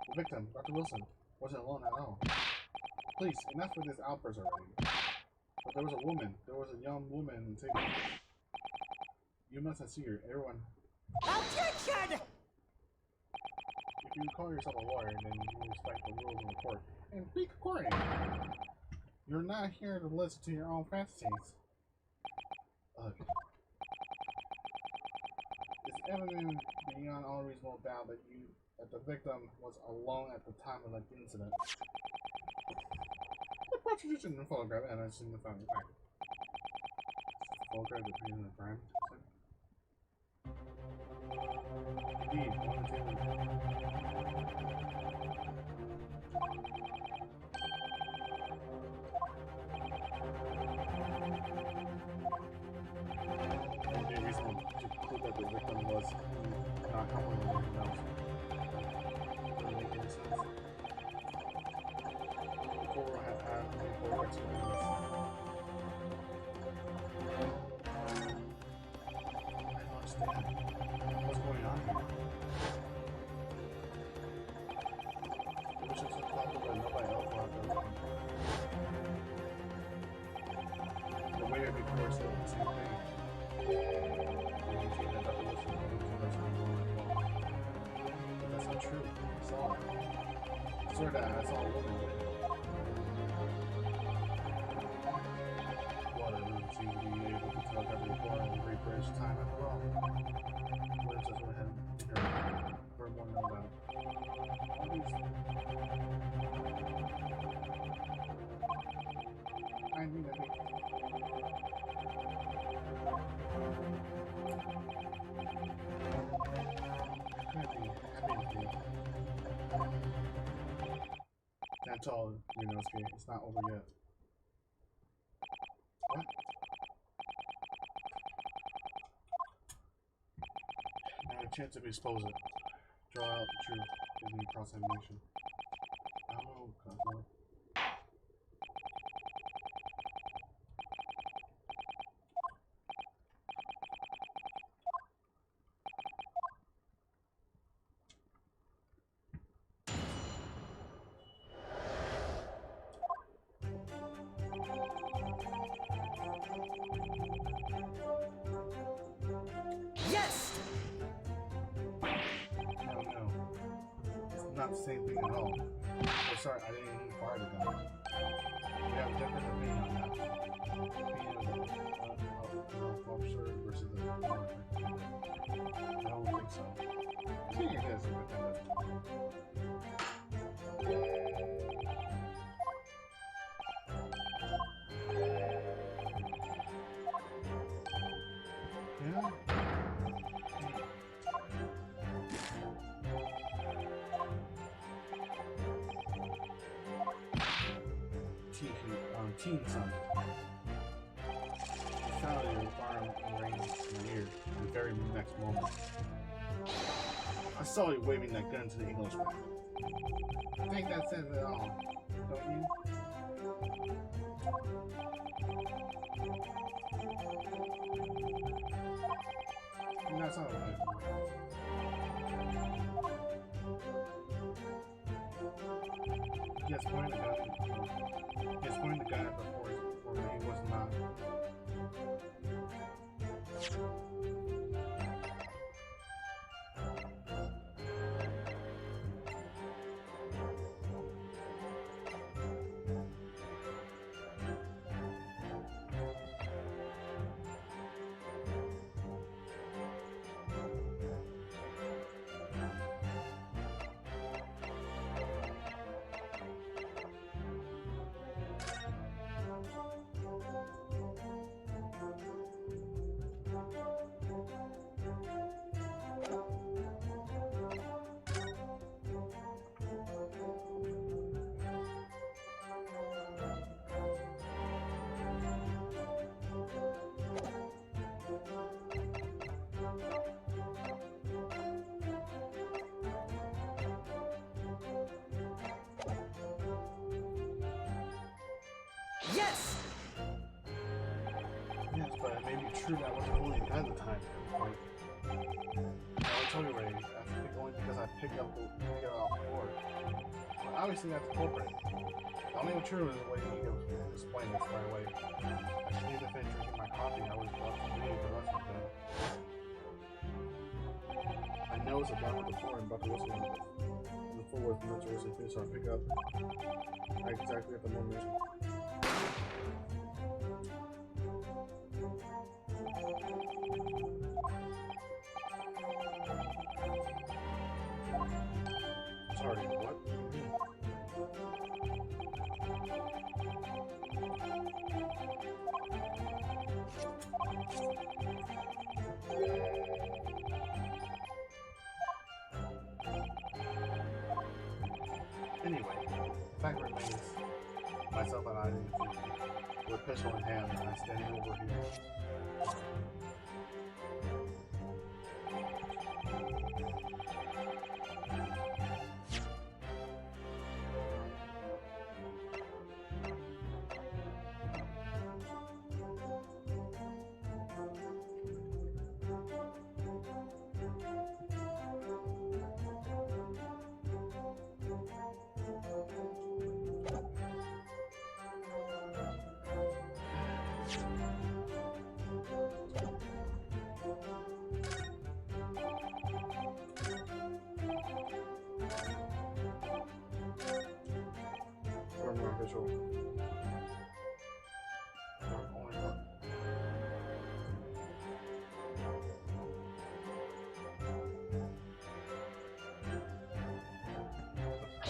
The victim, Dr. Wilson, wasn't alone at all. Please, enough with this outburst already. But there was a young woman in the table. You must have seen her, everyone. Objection! If you call yourself a lawyer, then you respect the rules of the court. And speak accordingly. You're not here to listen to your own fantasies. Ugh. It's evident beyond all reasonable doubt that the victim was alone at the time of the incident. The prosecution and photograph evidence in the found fact. Photograph the person of the crime. Indeed, one of the reasonable to conclude that the victim was not helping anyone else. Doesn't make any sense. The court will have had many court explanations. I don't understand. What's going on here? It was just a problem that nobody else wanted to look. The waiter before said the same thing. But that's not true. I saw it. I swear that I saw a woman with it. Water doesn't seem to be able to tell that report in Great British time after all. What is just what had for more know about? I mean, I think. told Ryunosuke it's not over yet. What? Now a chance to expose it. Draw out the truth. Give me cross-examination. Oh, Kazuo. Yes! No. It's not the same thing at all. Oh, sorry, I didn't even fire the gun. We have a different opinion on that. Opinion of the officer versus the I don't think so. I think it is independent. Yeah? Teen Son. The sound of your firearm rang in my ear in the very next moment. I saw you waving that gun to the Englishman. I think that says it all, don't you? And that's all it is. Yes, pointing the gun. Yes, pointing the gun at the horse for me was not. Yes! Yes, but it may be true that I wasn't holding a gun at the time. Like, I told you already, that's only because I picked up the off the board. But obviously that's appropriate. The only true is the way you can explain this right away. I should need to finish drinking my coffee. I was about to leave the rest of the I know it's about the floor and about to whistle. The floor was much worse than so I pick up exactly at the moment. Sorry, what? Anyway, the fact remains, myself and I in the future, with pistol in hand, and I'm standing over here. Former official.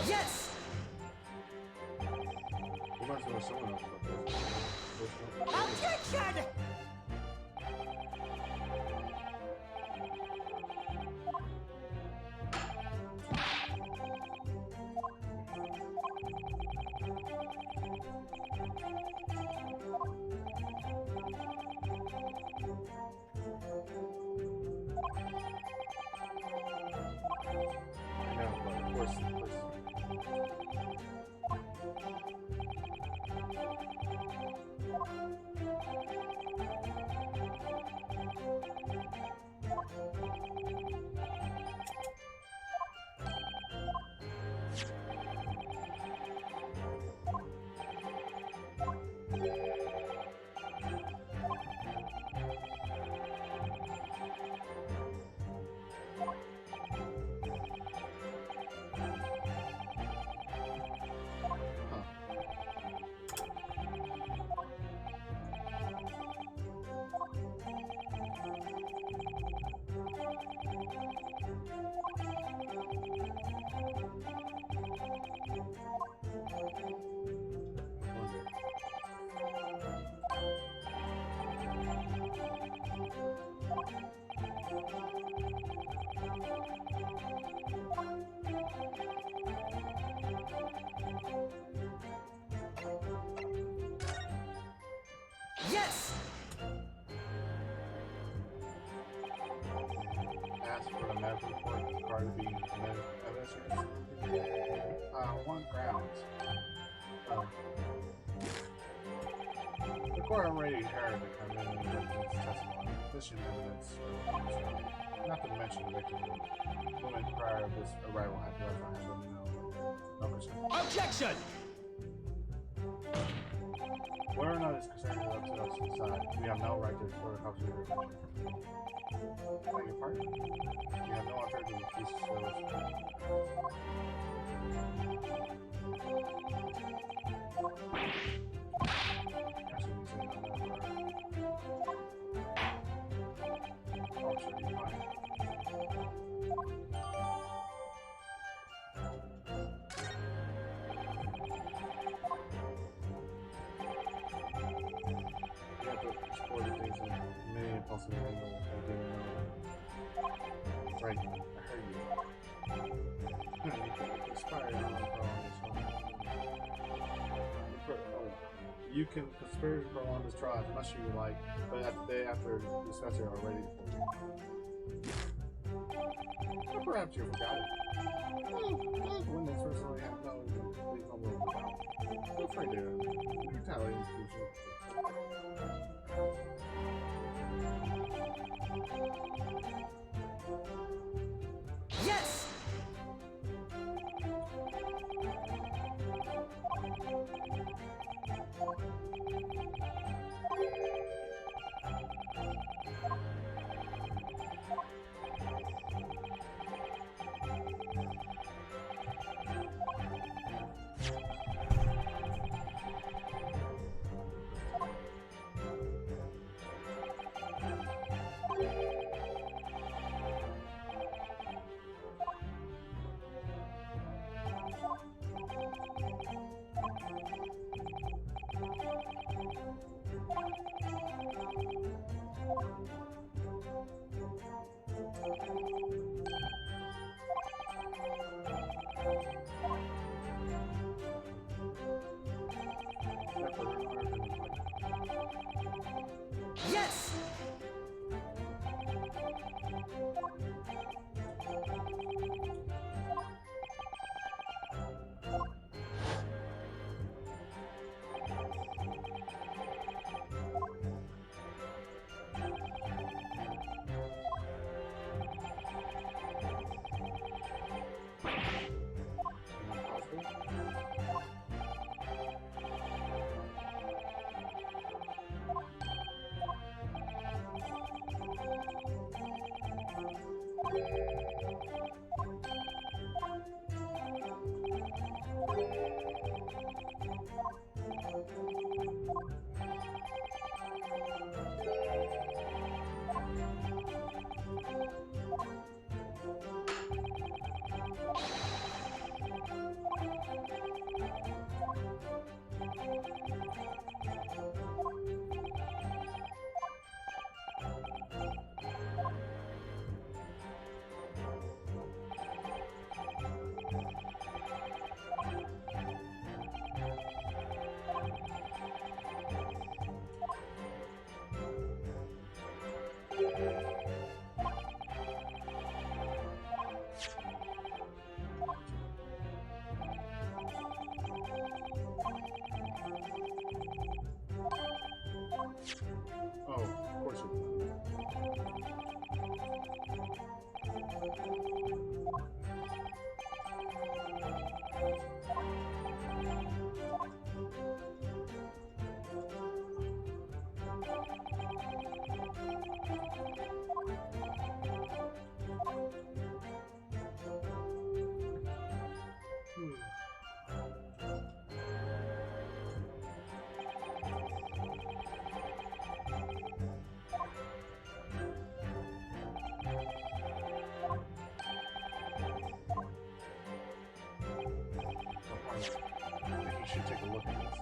Yes! You must know someone else about this. Objection! Yes! Ask for a medical report prior to being medical evidence. One grounds. The court already heard the criminal victim's testimony. Sufficient evidence. Not to mention the victim woman prior to this arrival had left behind no concern. Objection! Whether or not it's concerned is up to us to decide. We have no right to record a copy of your picture. Beg your pardon? You have no authority to refuse to show us. Actually, we say no more. Officer, you fine. You have to explore the things that many impulsive angles I didn't know. Right, I heard you. You can conspire on You can conspire to prolong this trial as much as you like, but at the day after the dispatcher are ready for you. Or perhaps you forgot it. When this personally have no reasonable doubt. Feel free to retaliate in the future. Yes! Yes! Oh, of course you I think you should take a look at this.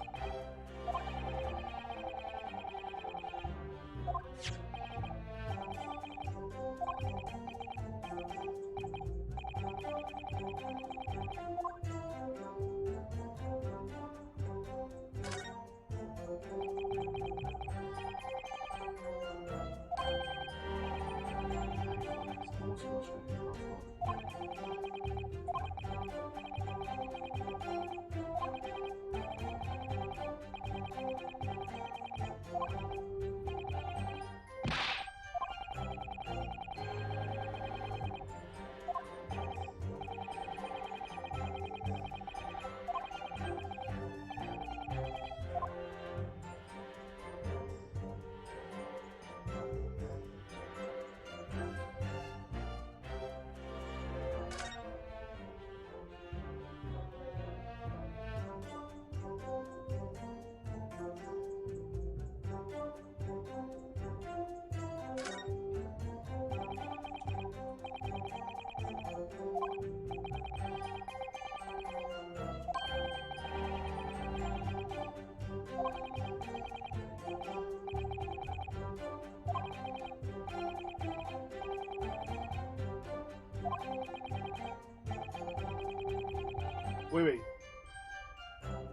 Wait.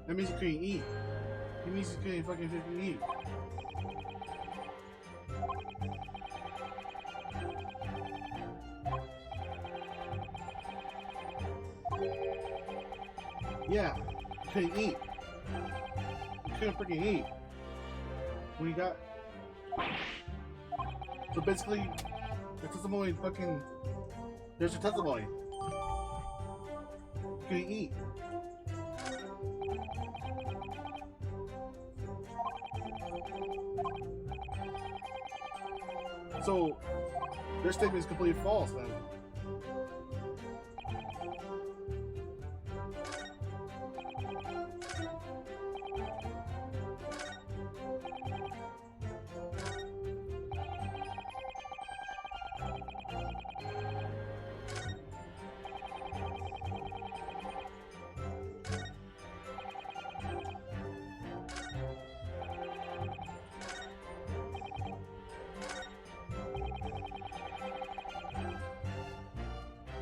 That means you couldn't eat. He means you couldn't fucking eat. Yeah, you couldn't eat. You couldn't freaking eat. When you got... So basically, the testimony fucking... There's your testimony. You couldn't eat. So, their statement is completely false then.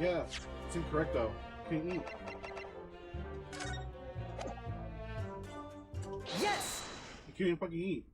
Yeah, it's incorrect though. Can't eat. Yes! You can't even fucking eat.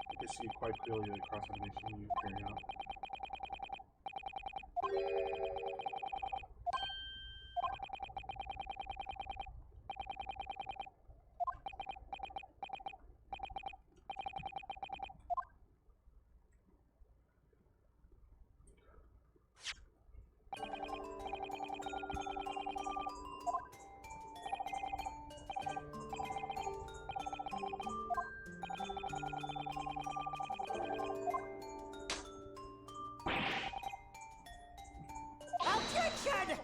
I can see quite clearly the cross-examination you carry out. Objection!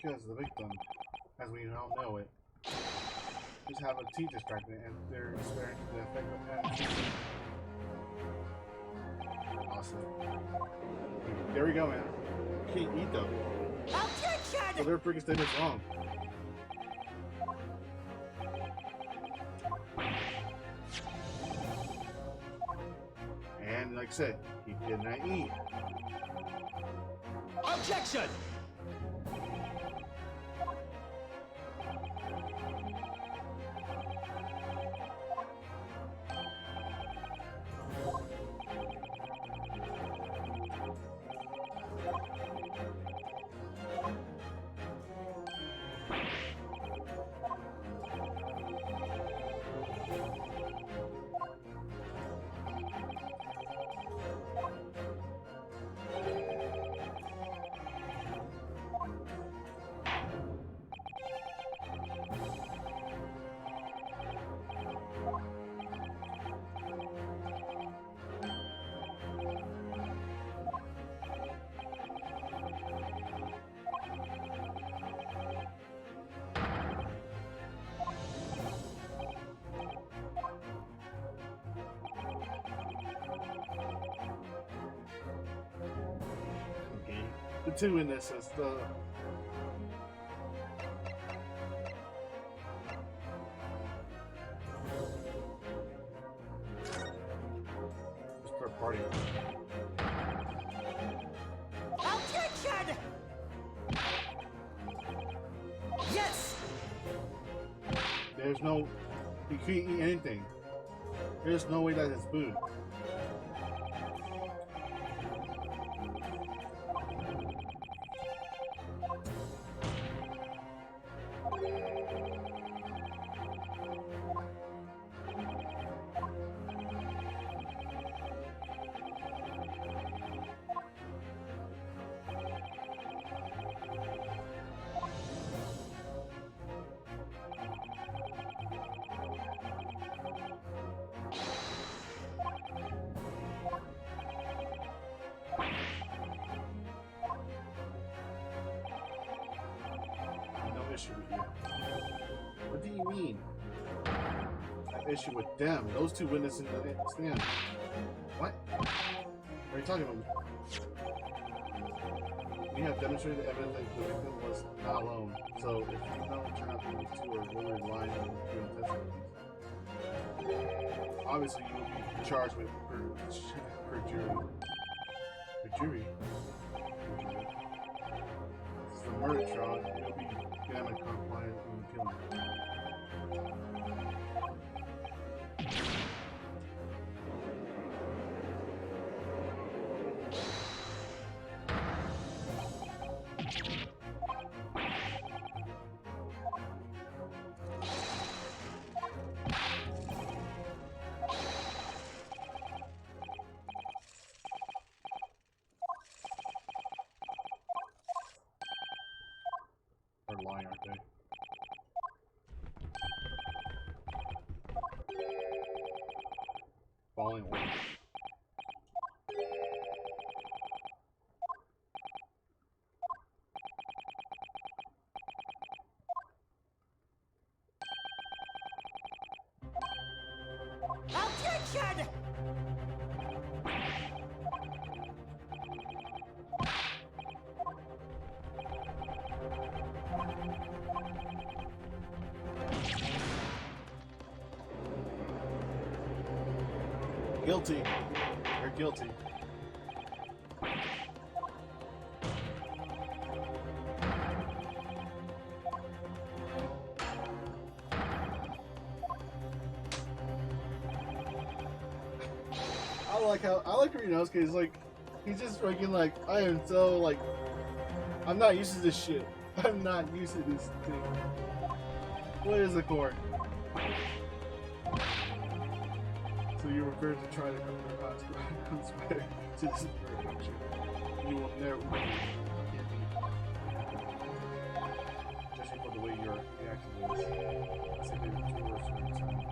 Because the victim, as we all know it, just have a tea distracted and they're experiencing the effect of panic. Awesome. There we go, man. You can't eat though. Objection! So their freaking statement's wrong. And like I said, he did not eat. Objection! The two witnesses. Third party. Objection! Yes! There's no. You can't eat anything. There's no way that it's food. Issue with you. What do you mean? I have issue with them. Those two witnesses in the stand. What? What are you talking about? We have demonstrated evidence that the victim was not alone. So if you don't turn out these two are literally lying and doing testimonies, obviously you will be charged with perjury. Perjury? This is a murder trial. You'll be damage compliant and killing. They're lying, aren't they? Following orders. Objection! Guilty. You're guilty. I like Renosuke. He's like, he's just freaking like, I am so like, I'm not used to this shit. I'm not used to this thing. What is the court? So you refer to try to conspire to this function. You will never get me. Judging by the way you're reacting to this, I say maybe 2 words for each time.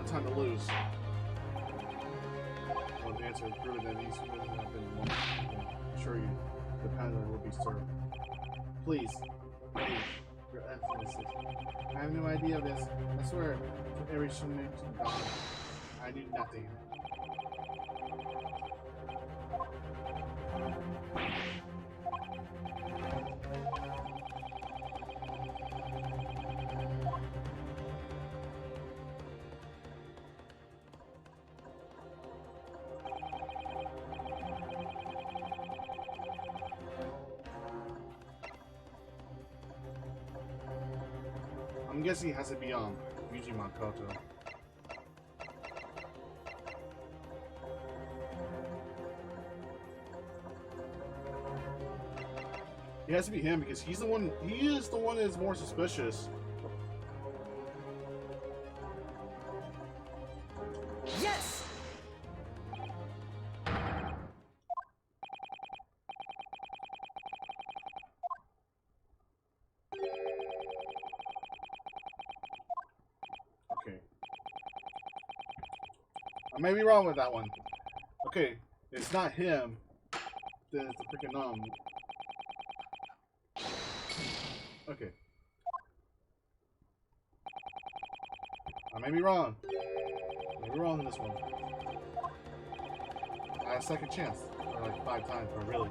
Time to lose. Well, the answer is proven that these women have been wrong. I assure you, the penalty will be served. Please, please, your excellency. I have no idea of this. I swear, to every shipment to God, I knew nothing. I'm guessing it has to be Yuji Makoto. It has to be him because he's the one. He is the one that's more suspicious. Yes! Okay. I may be wrong with that one. Okay, it's not him. Then it's the freaking Okay. I may be wrong. Maybe wrong in this one. I had a second chance. Or like 5 times, but really.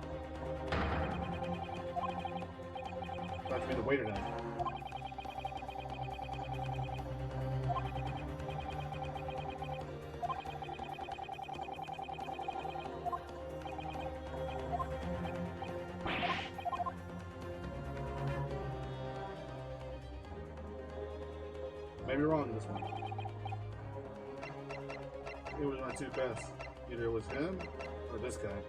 Thought to be the waiter then. Maybe wrong in this one. It was my 2 best. Either it was him or this guy.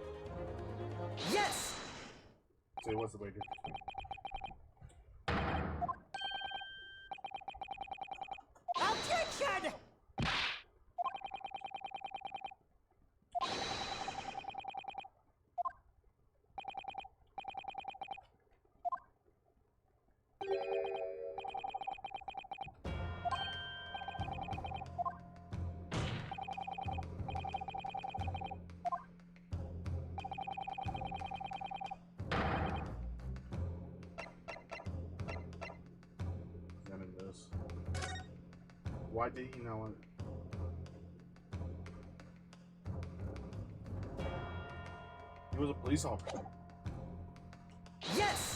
Yes! So it was the waiter. Objection! None of this. Why did he not want it? He was a police officer. Yes!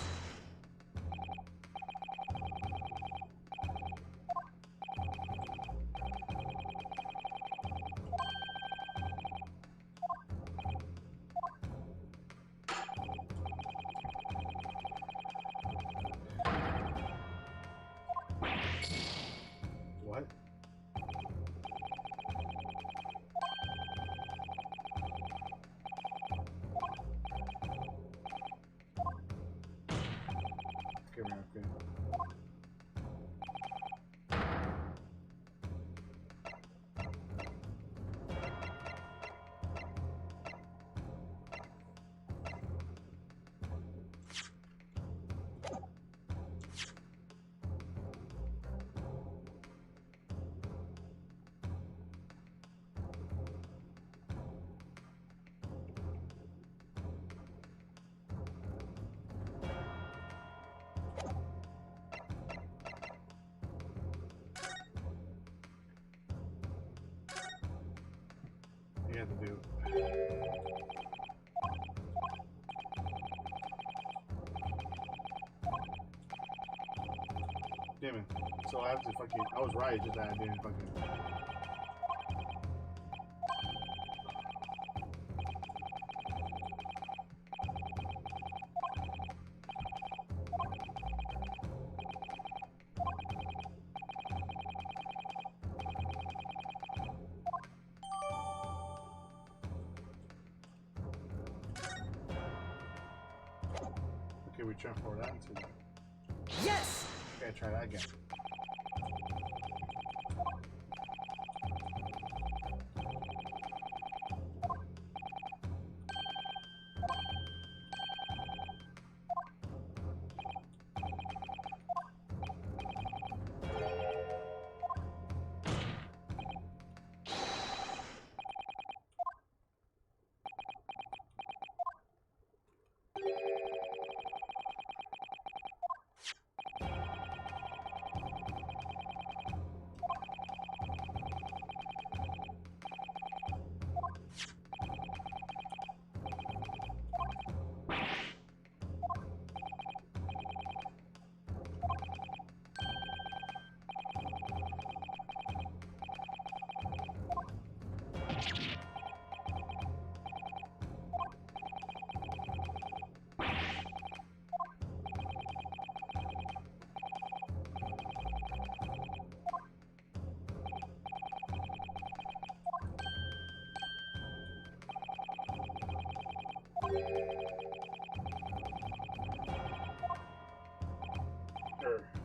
What? Okay, man, okay. You have to do it. Damn it. So I have to fucking. I was right, just that I didn't fucking. Okay, we transfer that into that. Yes! Okay, try that again.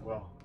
Well.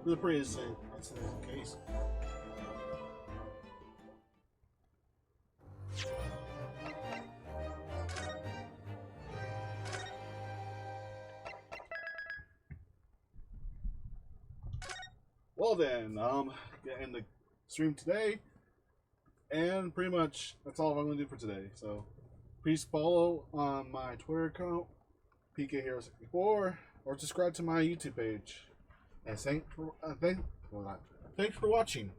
It's a pretty instant case. Well then, getting the stream today, and pretty much that's all I'm gonna do for today. So, please follow on my Twitter account, PKHero64, or subscribe to my YouTube page. And thanks for watching.